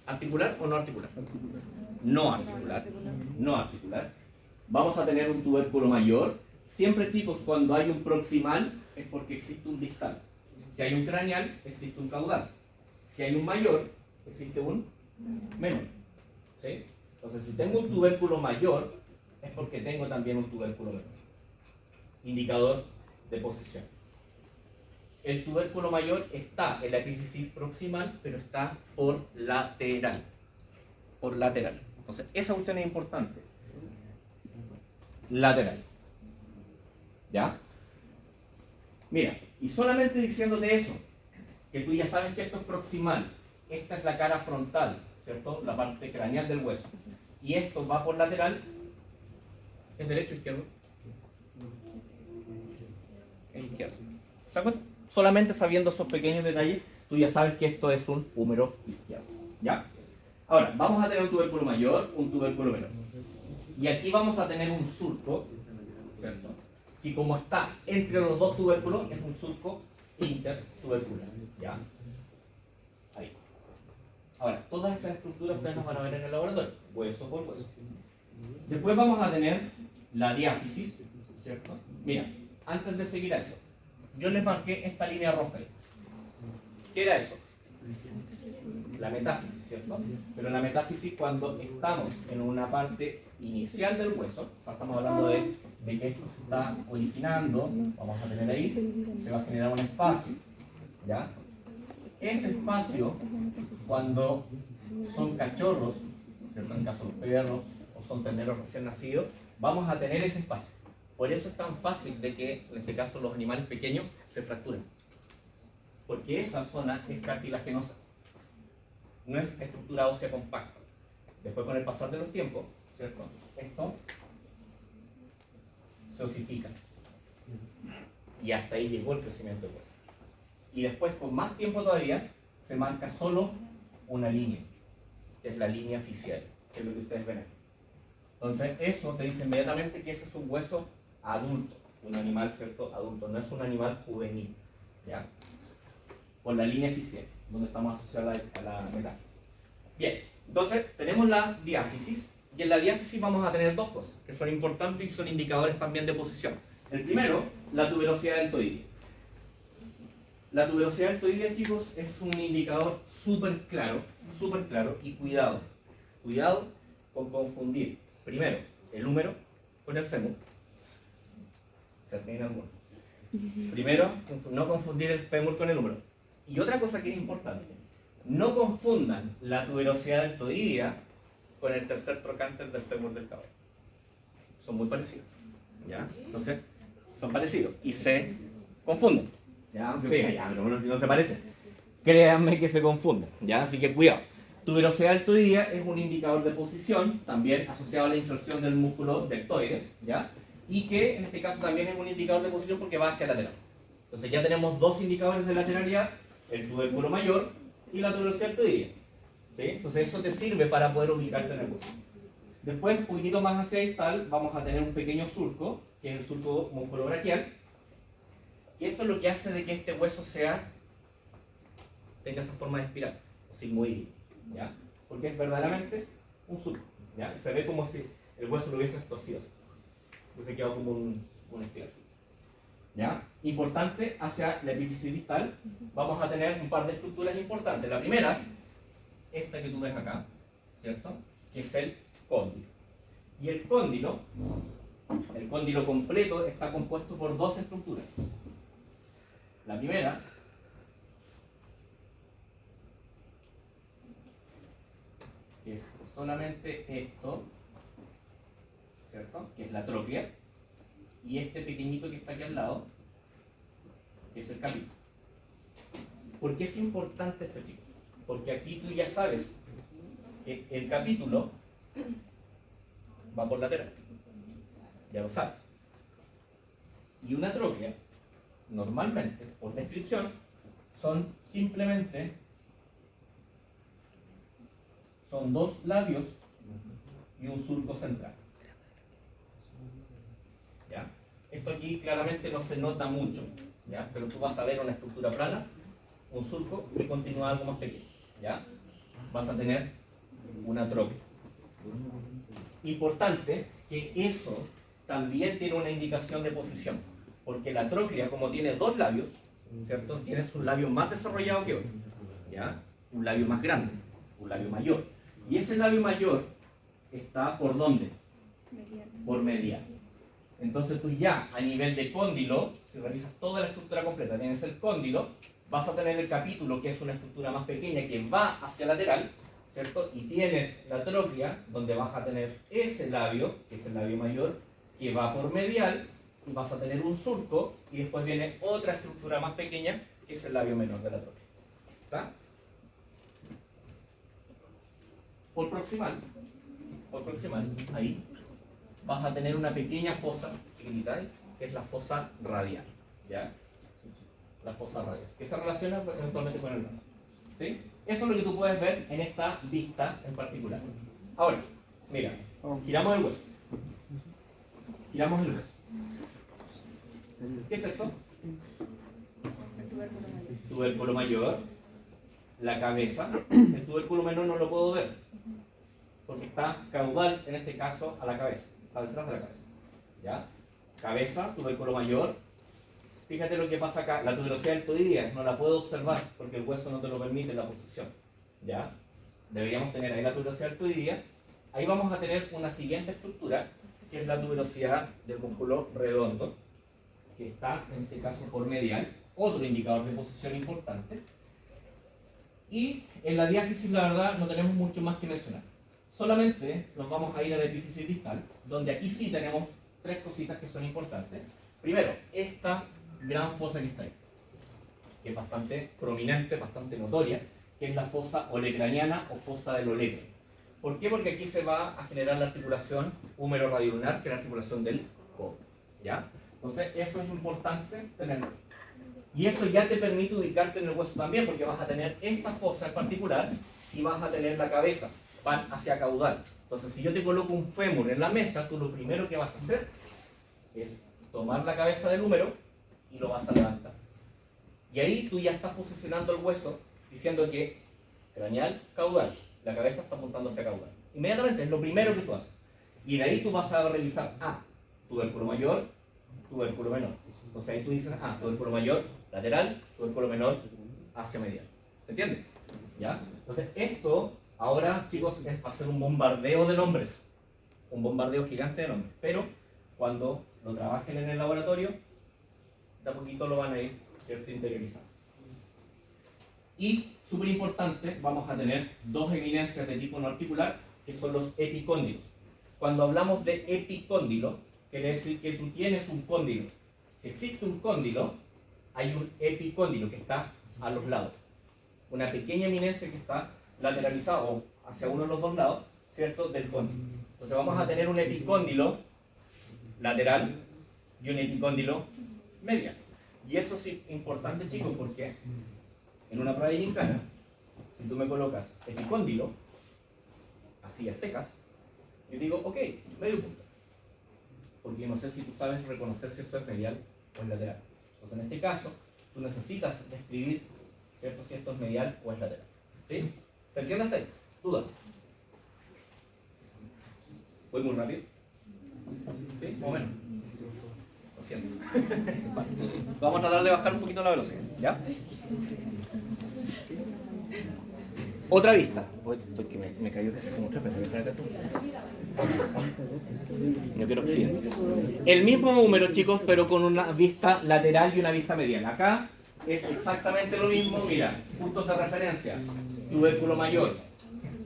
¿Articular o no articular?
Articular.
No articular. No articular. Vamos a tener un tubérculo mayor. Siempre, chicos, cuando hay un proximal es porque existe un distal. Si hay un craneal, existe un caudal. Si hay un mayor, existe un menor. ¿Sí? Entonces, si tengo un tubérculo mayor, es porque tengo también un tubérculo menor. Indicador de posición. El tubérculo mayor está en la epífisis proximal, pero está por lateral. Por lateral. Entonces, esa cuestión es importante. Lateral. ¿Ya? Mira, y solamente diciéndote eso, que tú ya sabes que esto es proximal, esta es la cara frontal, ¿cierto? La parte craneal del hueso. Y esto va por lateral, ¿es derecho o izquierdo? Es izquierdo. ¿Se dan cuenta? Solamente sabiendo esos pequeños detalles, tú ya sabes que esto es un húmero izquierdo. ¿Ya? Ahora, vamos a tener un tubérculo mayor, un tubérculo menor. Y aquí vamos a tener un surco, ¿cierto? Y como está entre los dos tubérculos, es un surco intertubercular. ¿Ya? Ahí. Ahora, todas estas estructuras ustedes las van a ver en el laboratorio, hueso por hueso. Después vamos a tener la diáfisis, ¿cierto? Mira, antes de seguir a eso, yo les marqué esta línea roja ahí. ¿Qué era eso? La metáfisis, ¿cierto? Pero la metáfisis cuando estamos en una parte inicial del hueso, o sea, estamos hablando de que esto se está originando, vamos a tener ahí, se va a generar un espacio, ¿ya? Ese espacio, cuando son cachorros, ¿cierto? En caso de perros, o son terneros recién nacidos, vamos a tener ese espacio. Por eso es tan fácil de que, en este caso, los animales pequeños se fracturen. Porque esa zona es cartilaginosa. No es estructura ósea compacta. Después, con el pasar de los tiempos, ¿cierto? Esto se osifica. Y hasta ahí llegó el crecimiento del hueso. Y después, con más tiempo todavía, se marca solo una línea, que es la línea facial, que es lo que ustedes ven aquí. Entonces, eso te dice inmediatamente que ese es un hueso adulto, un animal, ¿cierto? Adulto, no es un animal juvenil, ¿ya? Por la línea facial, donde estamos asociados a la metáfisis. Bien, entonces tenemos la diáfisis, y en la diáfisis vamos a tener dos cosas que son importantes y son indicadores también de posición. El primero, la tuberosidad deltoidea. La tuberosidad deltoidea, chicos, es un indicador súper claro, y cuidado con confundir, primero, el húmero con el fémur. Se tiene alguno. Primero, no confundir el fémur con el húmero. Y otra cosa que es importante, no confundan la tuberosidad deltoidea con el tercer trocánter del fémur del caballo. Son muy parecidos, ¿ya? Entonces, son parecidos y se confunden, ¿ya? Aunque diga, ya, pero bueno, si no se parecen, créanme que se confunden, ¿ya? Así que cuidado. Tuberosidad deltoidea es un indicador de posición, también asociado a la inserción del músculo deltoides, ¿ya? Y que en este caso también es un indicador de posición porque va hacia lateral. Entonces ya tenemos dos indicadores de lateralidad, el tubérculo mayor y la tuberosidad deltoidea, ¿sí? Entonces eso te sirve para poder ubicarte en el hueso. Después, un poquitito más hacia distal, vamos a tener un pequeño surco, que es el surco musculobraquial, y esto es lo que hace de que este hueso tenga esa forma de espiral, o sigmoideo, ¿ya? Porque es verdaderamente un surco, ¿ya? Se ve como si el hueso lo hubiese torcido, hubiese quedado como un espiral, ¿ya? Importante, hacia la epífisis distal, vamos a tener un par de estructuras importantes. La primera, esta que tú ves acá, ¿cierto? Que es el cóndilo. Y el cóndilo completo está compuesto por dos estructuras. La primera es solamente esto, ¿cierto? Que es la tróclea, y este pequeñito que está aquí al lado, que es el capítulo. ¿Por qué es importante este tipo? Porque aquí tú ya sabes que el capítulo va por lateral, ya lo sabes. Y una tróclea, normalmente, por descripción, son dos labios y un surco central. ¿Ya? Esto aquí claramente no se nota mucho, ¿ya? Pero tú vas a ver una estructura plana, un surco y continúa algo más pequeño, ¿ya? Vas a tener una tróclea. Importante que eso también tiene una indicación de posición, porque la tróclea, como tiene dos labios, ¿cierto? Tienes un labio más desarrollado que otro, ¿ya? Un labio más grande, un labio mayor. Y ese labio mayor está ¿por dónde? Por medial. Entonces tú ya a nivel de cóndilo, si revisas toda la estructura completa, tienes el cóndilo, vas a tener el capítulo, que es una estructura más pequeña que va hacia lateral, ¿cierto? Y tienes la tróclea, donde vas a tener ese labio, que es el labio mayor, que va por medial, y vas a tener un surco, y después viene otra estructura más pequeña, que es el labio menor de la tróclea. ¿Está? Por proximal, ahí, vas a tener una pequeña fosa, chiquitita, que es la fosa radial, ¿ya? La fosa radial, que se relaciona eventualmente con el ramo, ¿sí? Eso es lo que tú puedes ver en esta vista en particular. Ahora, mira, giramos el hueso. Giramos el hueso. ¿Qué es esto? El tubérculo mayor, la cabeza. El tubérculo menor no lo puedo ver, porque está caudal, en este caso, a la cabeza. Está detrás de la cabeza. ¿Ya? Cabeza, tubérculo mayor. Fíjate lo que pasa acá. La tuberosidad del tobillo no la puedo observar porque el hueso no te lo permite en la posición. ¿Ya? Deberíamos tener ahí la tuberosidad del tobillo. Ahí vamos a tener una siguiente estructura, que es la tuberosidad del músculo redondo, que está, en este caso, por medial. Otro indicador de posición importante. Y en la diáfisis, la verdad, no tenemos mucho más que mencionar. Solamente nos vamos a ir a la epífisis distal, donde aquí sí tenemos tres cositas que son importantes. Primero, esta gran fosa que está ahí, que es bastante prominente, bastante notoria, que es la fosa olecraniana o fosa del olecro. ¿Por qué? Porque aquí se va a generar la articulación húmero-radiolunar, que es la articulación del codo. ¿Ya? Entonces, eso es importante tenerlo. Y eso ya te permite ubicarte en el hueso también, porque vas a tener esta fosa en particular y vas a tener la cabeza, van hacia caudal. Entonces, si yo te coloco un fémur en la mesa, tú lo primero que vas a hacer es tomar la cabeza del húmero y lo vas a levantar. Y ahí tú ya estás posicionando el hueso diciendo que craneal, caudal. La cabeza está apuntando hacia caudal. Inmediatamente es lo primero que tú haces. Y de ahí tú vas a realizar tubérculo mayor, tubérculo menor. Entonces ahí tú dices tubérculo mayor, lateral, tubérculo menor, hacia medial. ¿Se entiende? ¿Ya? Entonces esto, ahora chicos, es hacer un bombardeo de nombres. Un bombardeo gigante de nombres. Pero cuando lo trabajen en el laboratorio, de a poquito lo van a ir, ¿cierto?, interiorizando. Y, súper importante, vamos a tener dos evidencias de tipo no articular, que son los epicóndilos. Cuando hablamos de epicóndilo, quiere decir que tú tienes un cóndilo. Si existe un cóndilo, hay un epicóndilo que está a los lados. Una pequeña eminencia que está lateralizada o hacia uno de los dos lados, ¿cierto?, del cóndilo. Entonces vamos a tener un epicóndilo lateral y un epicóndilo medial. Y eso es importante, chicos, porque en una prueba de gincana, si tú me colocas epicóndilo, así a secas, yo digo, ok, medio punto. Porque no sé si tú sabes reconocer si eso es medial o es lateral. Entonces, en este caso, tú necesitas describir, ¿cierto?, si esto es medial o es lateral. ¿Sí? ¿Se entiende hasta ahí? ¿Dudas? ¿Voy muy rápido? ¿Sí? Más o menos. Lo siento. Vamos a tratar de bajar un poquito la velocidad, ¿ya? Otra vista. Porque me cayó casi como 3 veces. No quiero accidentes. El mismo número, chicos, pero con una vista lateral y una vista medial. Acá es exactamente lo mismo. Mira, puntos de referencia. Tubérculo mayor,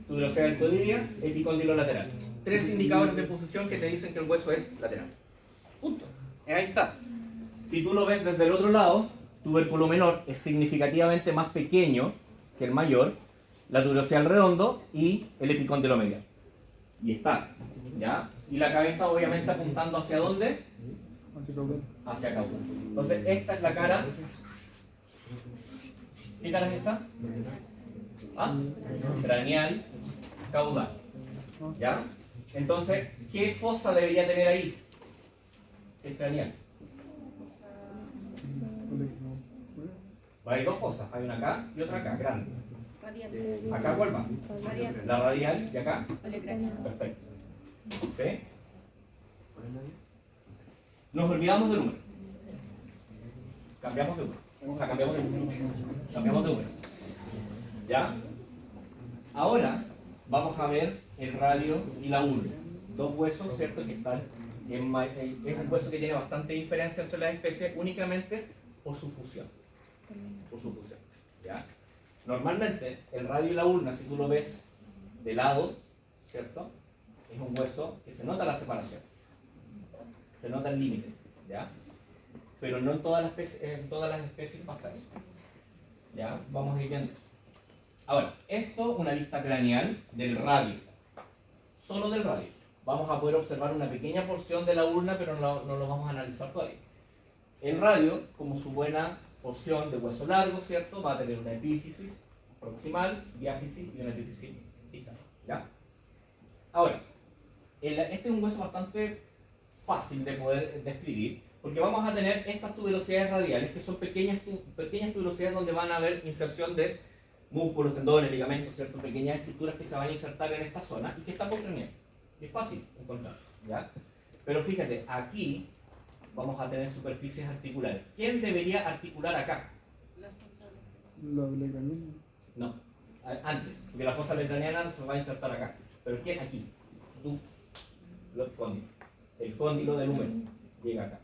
tuberosidad del tobillo, epicóndilo lateral. 3 indicadores de posición que te dicen que el hueso es lateral. Punto. Ahí está. Si tú lo ves desde el otro lado, tubérculo menor es significativamente más pequeño que el mayor, la tuberosidad del redondo y el epicóndilo medial. Y está, ¿ya? Y la cabeza obviamente apuntando ¿hacia dónde? Hacia caudal. Hacia caudal. Entonces esta es la cara. ¿Qué cara es esta? Craneal, caudal. ¿Ya? Entonces, ¿qué fosa debería tener ahí? Si es craneal. Va a ir dos fosas, hay una acá y otra acá, grande.
Radial.
¿Acá cuál va?
Radial.
La radial y acá.
Olecracia.
Perfecto. ¿Sí? Nos olvidamos del número. Cambiamos de número. O sea, cambiamos de número. Cambiamos de número. ¿Ya? Ahora vamos a ver el radio y la ulna. Dos huesos, ¿cierto? Que están es un hueso que tiene bastante diferencia entre las especies únicamente por su fusión. Por su fusión. ¿Ya? Normalmente el radio y la ulna, si tú lo ves de lado, ¿cierto? Es un hueso que se nota la separación. Se nota el límite. ¿Ya? Pero no en todas las especies pasa eso. ¿Ya? Vamos a ir viendo eso. Ahora, esto es una vista craneal del radio. Solo del radio. Vamos a poder observar una pequeña porción de la ulna, pero no lo vamos a analizar todavía. El radio, como su buena porción de hueso largo, ¿cierto? Va a tener una epífisis proximal, diáfisis y una epífisis distal. ¿Ya? Ahora, este es un hueso bastante fácil de poder describir, porque vamos a tener estas tuberosidades radiales, que son pequeñas tuberosidades donde van a haber inserción de músculos, tendones, ligamentos, ¿cierto? Pequeñas estructuras que se van a insertar en esta zona y que están por cranear. Es fácil encontrar, ¿ya? Pero fíjate, aquí vamos a tener superficies articulares. ¿Quién debería articular acá?
La fosa.
La olecraniana.
No, antes, porque la fosa lecraniana se va a insertar acá. Pero ¿quién aquí? Tú, los cóndilos. El cóndilo del húmero llega acá.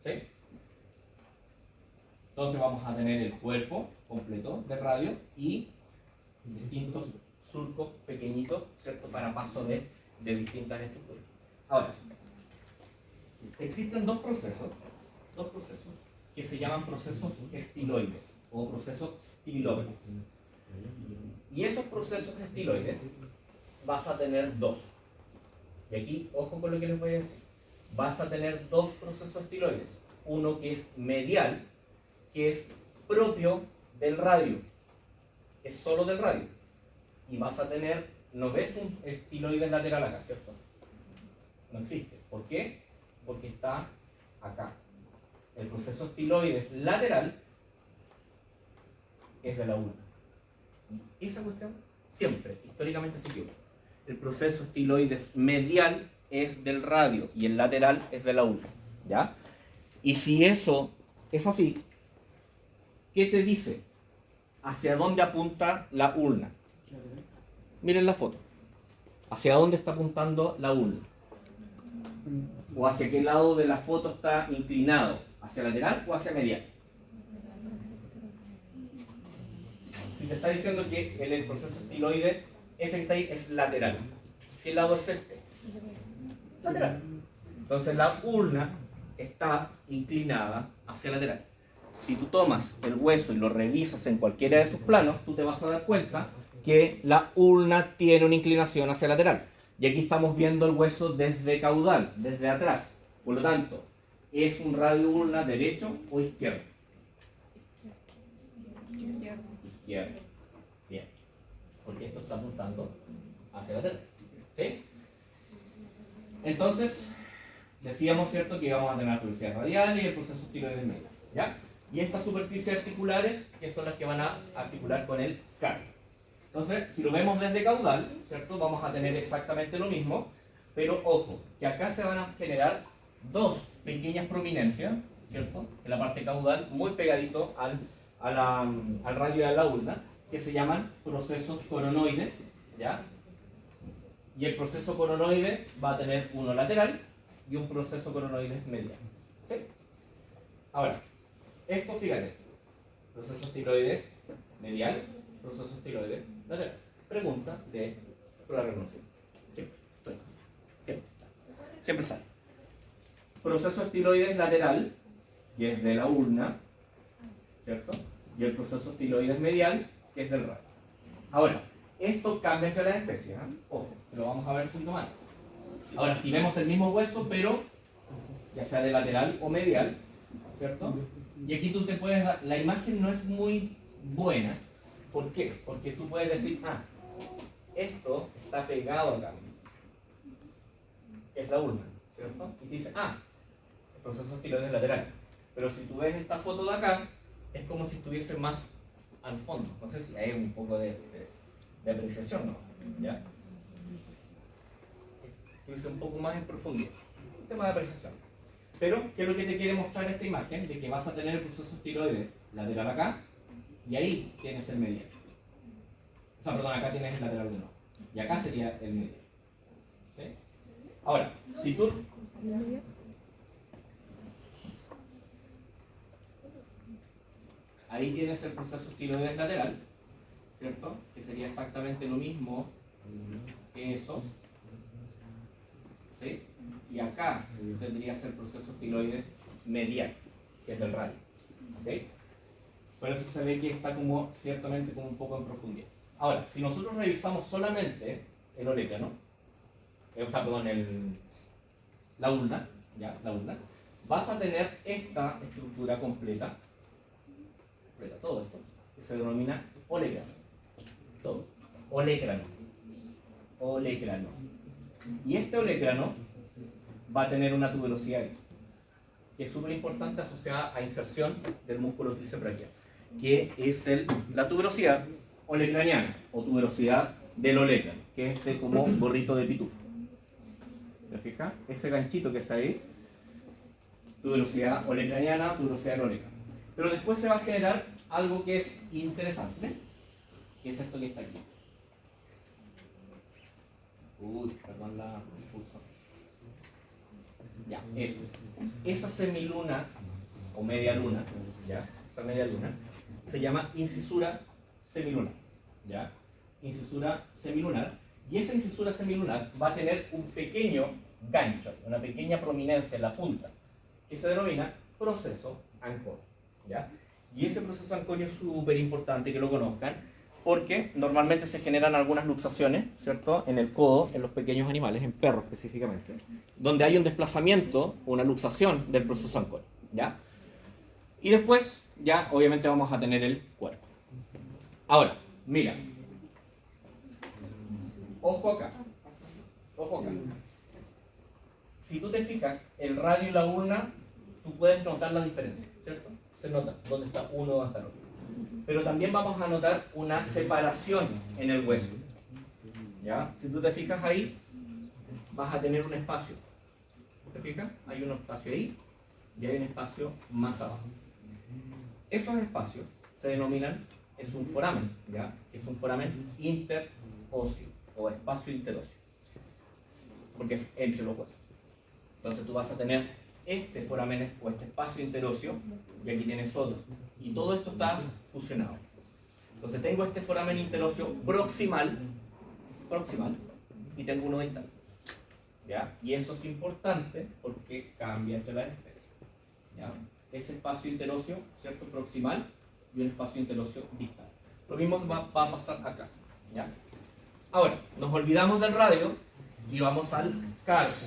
¿Sí? Entonces vamos a tener el cuerpo completo de radio y distintos surcos pequeñitos, ¿cierto? Para paso de distintas estructuras. Ahora, existen dos procesos que se llaman procesos estiloides o procesos stiloides. Y esos procesos estiloides vas a tener dos. Y aquí, ojo con lo que les voy a decir. Vas a tener dos procesos estiloides. Uno que es medial, que es propio del radio. Es solo del radio. Y vas a tener, no ves un estiloide lateral acá, ¿cierto? No existe. ¿Por qué? Porque está acá. El proceso estiloides lateral es de la ulna. Y esa cuestión siempre, históricamente se equivoca. El proceso estiloides medial es del radio y el lateral es de la ulna. ¿Ya? Y si eso es así, ¿qué te dice? ¿Hacia dónde apunta la ulna? Miren la foto. ¿Hacia dónde está apuntando la ulna? ¿O hacia qué lado de la foto está inclinado? ¿Hacia lateral o hacia medial? Si te está diciendo que el proceso estiloide, ese que está ahí es lateral. ¿Qué lado es este? Lateral. Entonces la ulna está inclinada hacia lateral. Si tú tomas el hueso y lo revisas en cualquiera de sus planos, tú te vas a dar cuenta que la ulna tiene una inclinación hacia lateral. Y aquí estamos viendo el hueso desde caudal, desde atrás. Por lo tanto, ¿es un radio ulna derecho o izquierdo?
Izquierdo.
Izquierdo. Bien. Porque esto está apuntando hacia lateral. ¿Sí? Entonces, decíamos, ¿cierto?, que íbamos a tener la tuberosidad radial y el proceso estiloide medio. ¿Ya? Y estas superficies articulares, que son las que van a articular con el cardio. Entonces, si lo vemos desde caudal, ¿cierto?, vamos a tener exactamente lo mismo, pero ojo, que acá se van a generar dos pequeñas prominencias, ¿cierto?, en la parte caudal, muy pegadito al radio de la ulna, que se llaman procesos coronoides, ¿ya? Y el proceso coronoide va a tener uno lateral y un proceso coronoide medial. ¿Sí? Ahora, esto, fíjate, proceso estiloide medial, proceso estiloide lateral. Pregunta de prueba de reconocimiento. Siempre sale. Proceso estiloides lateral, y es de la ulna, ¿cierto? Y el proceso estiloides medial, que es del radio. Ahora, esto cambia entre las especies, ¿eh? Ojo, lo vamos a ver un poquito más. Ahora, si vemos el mismo hueso, pero ya sea de lateral o medial, ¿cierto? Y aquí tú te puedes dar, la imagen no es muy buena. ¿Por qué? Porque tú puedes decir, esto está pegado acá, que es la ulna, ¿cierto? Y te dice, el proceso estiloide lateral. Pero si tú ves esta foto de acá, es como si estuviese más al fondo. No sé si hay un poco de apreciación, ¿no? ¿Ya? Estuviese un poco más en profundidad. Un tema de apreciación. Pero, ¿qué es lo que te quiere mostrar esta imagen? De que vas a tener el proceso estiloide lateral acá, y ahí tienes el medial. O sea, perdón, acá tienes el lateral de nuevo. Y acá sería el medial. ¿Sí? Ahora, si tú... Ahí tienes el proceso estiloide lateral, ¿cierto? Que sería exactamente lo mismo que eso. ¿Sí? Y acá tendrías el proceso estiloide medial, que es del radio. ¿Ok? Por eso se ve que está como, ciertamente, como un poco en profundidad. Ahora, si nosotros revisamos solamente el olecrano, la ulna, ¿ya? La ulna, vas a tener esta estructura completa, todo esto, que se denomina olecrano. Todo. Olecrano. Olecrano. Y este olecrano va a tener una tuberosidad que es súper importante asociada a inserción del músculo tríceps braquial, que es la tuberosidad olecraniana o tuberosidad del olecrano, que es este como gorrito de pitufo. ¿Te fijas? Ese ganchito que está ahí, tuberosidad olecraniana, tuberosidad del olecrano. Pero después se va a generar algo que es interesante, que es esto que está aquí. Perdón la impulso. Ya, eso. Esa semiluna o media luna, ya, esa media luna, se llama incisura semilunar, ya, incisura semilunar, y esa incisura semilunar va a tener un pequeño gancho, una pequeña prominencia en la punta, que se denomina proceso ancorio, ya, y ese proceso ancorio es súper importante que lo conozcan, porque normalmente se generan algunas luxaciones, ¿cierto? En el codo, en los pequeños animales, en perros específicamente, donde hay un desplazamiento, una luxación del proceso ancorio, ¿ya? Y después, ya, obviamente vamos a tener el cuerpo. Ahora, mira. Ojo acá. Ojo acá. Si tú te fijas, el radio y la ulna, tú puedes notar la diferencia, ¿cierto? Se nota dónde está uno, dónde está el otro. Pero también vamos a notar una separación en el hueso. ¿Ya? Si tú te fijas ahí, vas a tener un espacio. ¿Te fijas? Hay un espacio ahí y hay un espacio más abajo. Esos espacios se denominan, es un foramen, ¿ya? Es un foramen interóseo o espacio interóseo, porque es entre los huesos. Entonces tú vas a tener este foramen o este espacio interóseo y aquí tienes otro. Y todo esto está fusionado. Entonces tengo este foramen interóseo proximal y tengo uno distal. ¿Ya? Y eso es importante porque cambia entre las especies. ¿Ya? Ese espacio interóseo, ¿cierto? Proximal y un espacio interóseo distal. Lo mismo va a pasar acá. ¿Ya? Ahora, nos olvidamos del radio y vamos al carpo.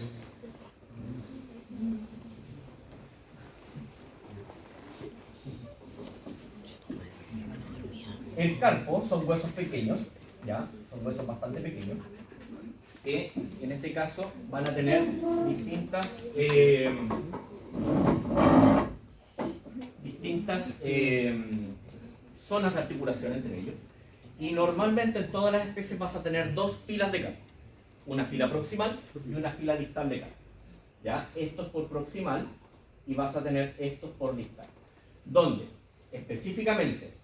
El carpo son huesos pequeños, ¿ya? Son huesos bastante pequeños, que en este caso van a tener distintas zonas de articulación entre ellos. Y normalmente en todas las especies vas a tener dos filas de carpo. Una fila proximal y una fila distal de carpo. ¿Ya? Esto es por proximal y vas a tener estos por distal. Donde específicamente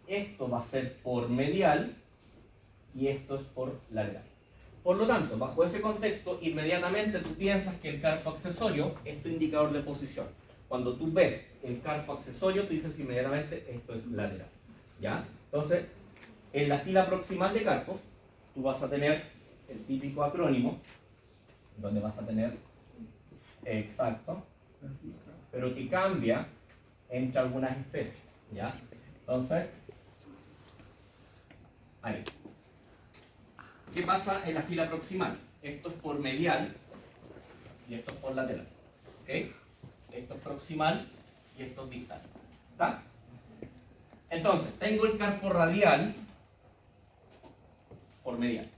esto va a ser por medial y esto es por lateral. Por lo tanto, bajo ese contexto, inmediatamente tú piensas que el carpo accesorio es tu indicador de posición. Cuando tú ves el carpo accesorio, tú dices inmediatamente esto es lateral. ¿Ya? Entonces, en la fila proximal de carpos, tú vas a tener el típico acrónimo, donde vas a tener exacto, pero que cambia entre algunas especies. ¿Ya? Entonces, ahí. ¿Qué pasa en la fila proximal? Esto es por medial y esto es por lateral. ¿Okay? Esto es proximal y esto es distal. ¿Está? Entonces, tengo el carpo radial por medial.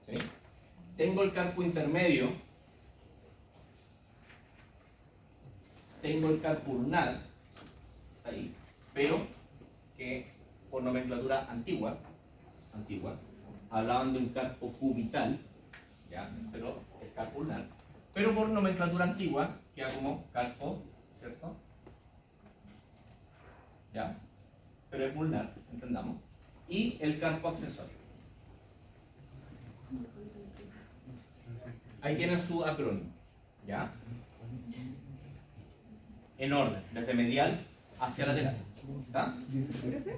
¿Sí? Tengo el carpo intermedio. Tengo el carpo ulnar. ahí, pero que por nomenclatura antigua, hablaban de un carpo cubital, ¿ya? Pero es carpo ulnar, pero por nomenclatura antigua queda como carpo, ¿cierto? ¿Ya? Pero es ulnar, entendamos. Y el carpo accesorio. Ahí tienen su acrónimo, ¿ya? En orden, desde medial hacia lateral. ¿Está?
¿Profe?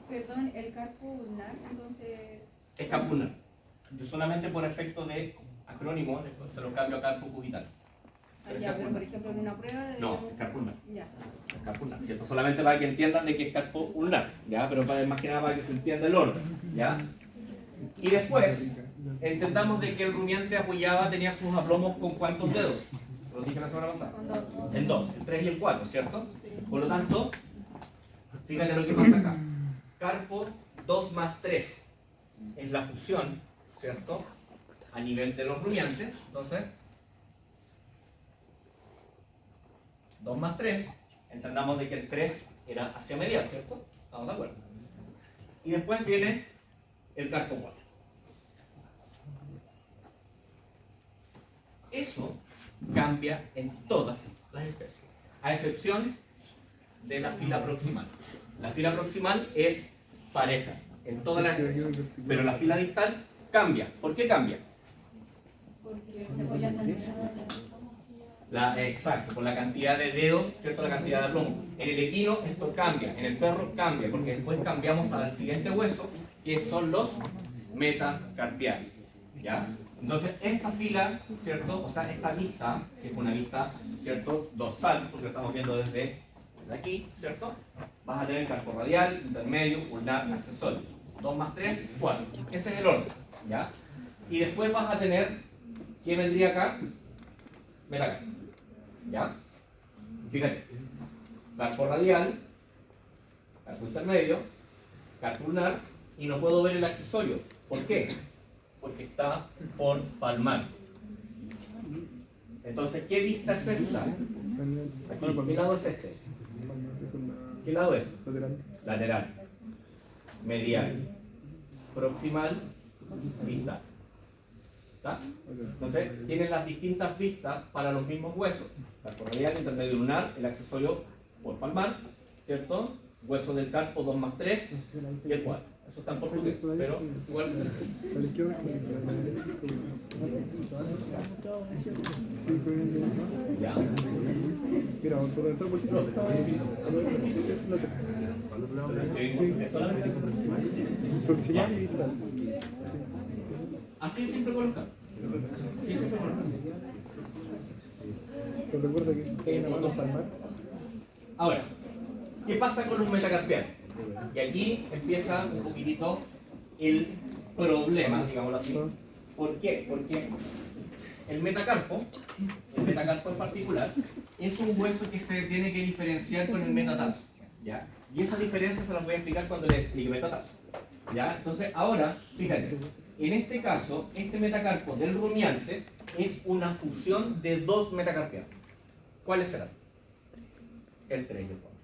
Perdón, el carpo ulnar, entonces...
Es carpo ulnar. Yo solamente por efecto de acrónimo se lo cambio a carpo cubital.
Ah, ya, pero por ejemplo en una prueba de...
No, es carpo ulnar.
Ya.
Es carpo ulnar, ¿cierto? Solamente para que entiendan de que es carpo ulnar, ¿ya? Pero más que nada para que se entienda el orden, ¿ya? Y después, entendamos de que el rumiante apoyaba, tenía sus aplomos con cuántos dedos. Lo dije la semana pasada.
Con dos.
En dos, el 3 y el 4, ¿cierto? Por lo tanto, fíjate lo que pasa acá. Carpo 2 más 3 es la fusión, ¿cierto? A nivel de los rumiantes. Entonces, 2 más 3, entendamos de que el 3 era hacia medial, ¿cierto? ¿Estamos de acuerdo? Y después viene el carpo 4. Eso cambia en todas las especies, a excepción de la fila proximal. La fila proximal es pareja en todas las especies, pero la fila distal cambia. ¿Por qué cambia?
Porque se apoyan en
Exacto, por la cantidad de dedos, ¿cierto? La cantidad de aplomo. En el equino esto cambia, en el perro cambia, porque después cambiamos al siguiente hueso, que son los metacarpiales, ¿ya? Entonces, esta fila, ¿cierto? O sea, esta vista, que es una vista, ¿cierto? Dorsal, porque lo estamos viendo desde aquí, ¿cierto? Vas a tener carpo radial, intermedio, ulnar, accesorio. 2 más 3, 4. Ese es el orden, ¿ya? Y después vas a tener, ¿quién vendría acá? Metacarpio, ¿ya? Fíjate, carpo radial, carpo intermedio, carpo ulnar, y no puedo ver el accesorio. ¿Por qué? Porque está por palmar. Entonces, ¿qué vista es esta? Aquí, ¿qué lado es este? ¿Qué lado es? Lateral. Medial. Proximal. Distal. ¿Está? Entonces, tienen las distintas vistas para los mismos huesos. Carpo radial, intermedio lunar, el accesorio por palmar, ¿cierto? Hueso del carpo 2 más 3 y el 4. Eso está en portugués, pero igual. Ya.
Mira, todo esto pues no está. Proximal y tal.
Así siempre colocar. Así siempre colocar.
Pero recuerda que hay una mano palmar.
Ahora, ¿qué pasa con los metacarpiales? Y aquí empieza un poquitito el problema, digámoslo así. ¿Por qué? Porque el metacarpo en particular, es un hueso que se tiene que diferenciar con el metatarso, ¿ya? Y esa diferencia se la voy a explicar cuando le explique metatarso, ¿ya? Entonces, ahora, fíjate, en este caso, este metacarpo del rumiante es una fusión de dos metacarpiales. ¿Cuáles serán? El 3 y el 4.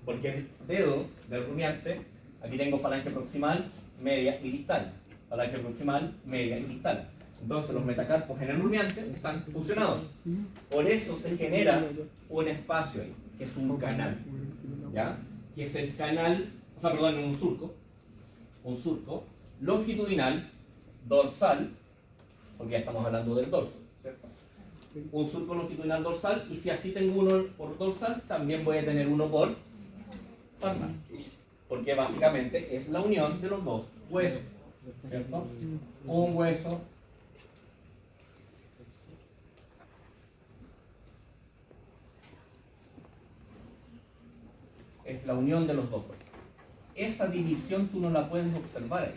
Porque el dedo del rumiante, aquí tengo falange proximal, media y distal. Falange proximal, media y distal. Entonces los metacarpos en el rumiante están fusionados. Por eso se genera un espacio ahí, que es un canal. ¿Ya? Que es el canal, o sea, perdón, un surco longitudinal, dorsal, porque ya estamos hablando del dorso, ¿cierto? Un surco longitudinal dorsal, y si así tengo uno por dorsal, también voy a tener uno por palmar, porque básicamente es la unión de los dos huesos, ¿cierto? Un hueso es la unión de los dos huesos. Esa división tú no la puedes observar ahí,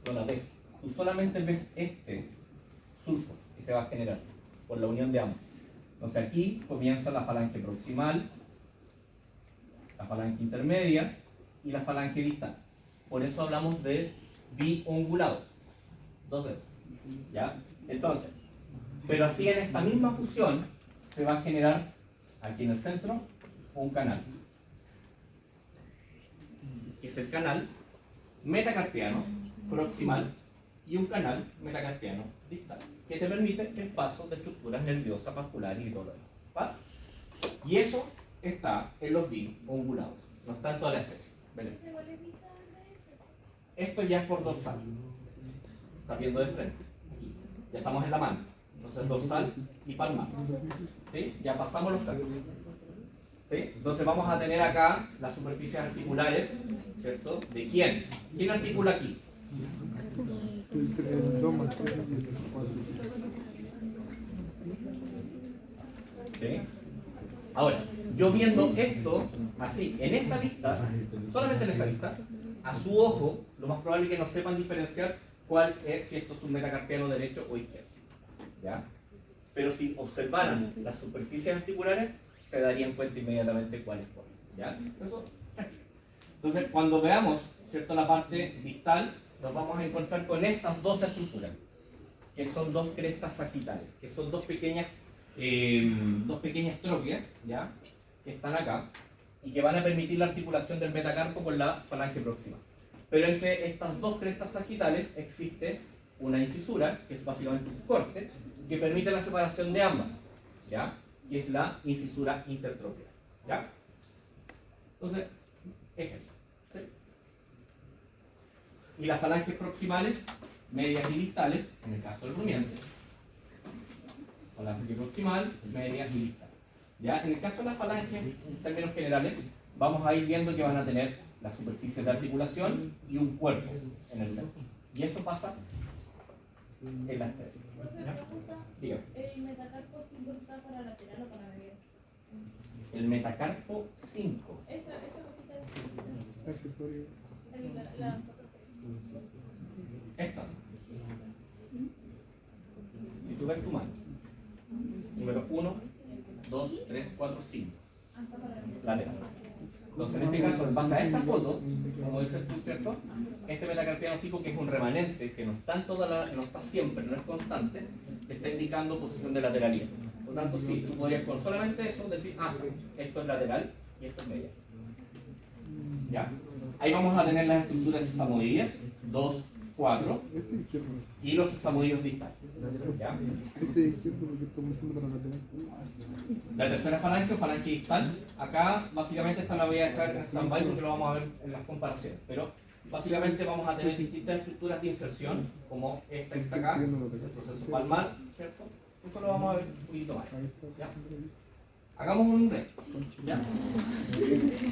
no la ves. Tú solamente ves este surco que se va a generar por la unión de ambos. Entonces aquí comienza la falange proximal, la falange intermedia y la falange distal. Por eso hablamos de biungulados, dos dedos, ¿ya? Entonces, pero así en esta misma fusión se va a generar aquí en el centro, un canal, que es el canal metacarpiano proximal y un canal metacarpiano distal, que te permite el paso de estructuras nerviosas, vasculares y todo lo demás, ¿va? Y eso está en los virus ungulados, no está en toda la especie. ¿Vale? Esto ya es por dorsal, está viendo de frente, aquí. Ya estamos en la mano, entonces dorsal y palmar, ¿sí? Ya pasamos los cálculos, ¿sí? Entonces vamos a tener acá las superficies articulares, ¿cierto? ¿De quién? ¿Quién articula aquí?
El 2 más 3, 4.
¿Sí? Ahora, yo viendo esto así, en esta vista, solamente en esa vista, a su ojo, lo más probable es que no sepan diferenciar cuál es, si esto es un metacarpiano derecho o izquierdo. ¿Ya? Pero si observaran las superficies articulares, se darían cuenta inmediatamente cuál es cuál. ¿Ya? Eso, tranquilo. Entonces, cuando veamos, ¿cierto?, la parte distal, nos vamos a encontrar con estas dos estructuras, que son dos crestas sagittales, que son dos pequeñas tróqueas, ¿ya?, que están acá, y que van a permitir la articulación del metacarpo con la falange próxima. Pero entre estas dos crestas sagittales existe una incisura, que es básicamente un corte, que permite la separación de ambas, ¿ya?, y es la incisura intertroqueal, ¿ya? Entonces, es eso, ¿sí? Y las falanges proximales, medias y distales, en el caso del rumiante, falange proximal, medias y distales. ¿Ya? En el caso de las falanges, en términos generales, vamos a ir viendo que van a tener las superficies de articulación y un cuerpo en el centro. Y eso pasa en las tres. ¿Ya? Dígame.
¿El metacarpo 5 está para lateral o para medial?
El metacarpo 5.
Esta cosita
Accesorio.
la
Esta. Si tú ves tu mano, número 1, 2, 3, 4, 5. Lateral. Entonces, en este caso, en base a esta foto, como dices tú, ¿cierto? Este metacarpiano 5, que es un remanente, que no está, no está siempre, no es constante, te está indicando posición de lateralidad. Por lo tanto, sí, tú podrías con solamente eso decir, esto es lateral y esto es medial. ¿Ya? Ahí vamos a tener las estructuras sesamoides, 2, 4,
Este es izquierdo.
y los sesamoides distales. ¿Ya?
Este es izquierdo porque estamos haciendo para lateral.
La tercera falange o falange distal, acá básicamente esta la voy a dejar en stand-by porque lo vamos a ver en las comparaciones, pero básicamente vamos a tener distintas estructuras de inserción, como esta que está acá, el proceso palmar, ¿cierto? Eso lo vamos a ver un poquito más. ¿Ya? Hagamos un reto, ¿ya?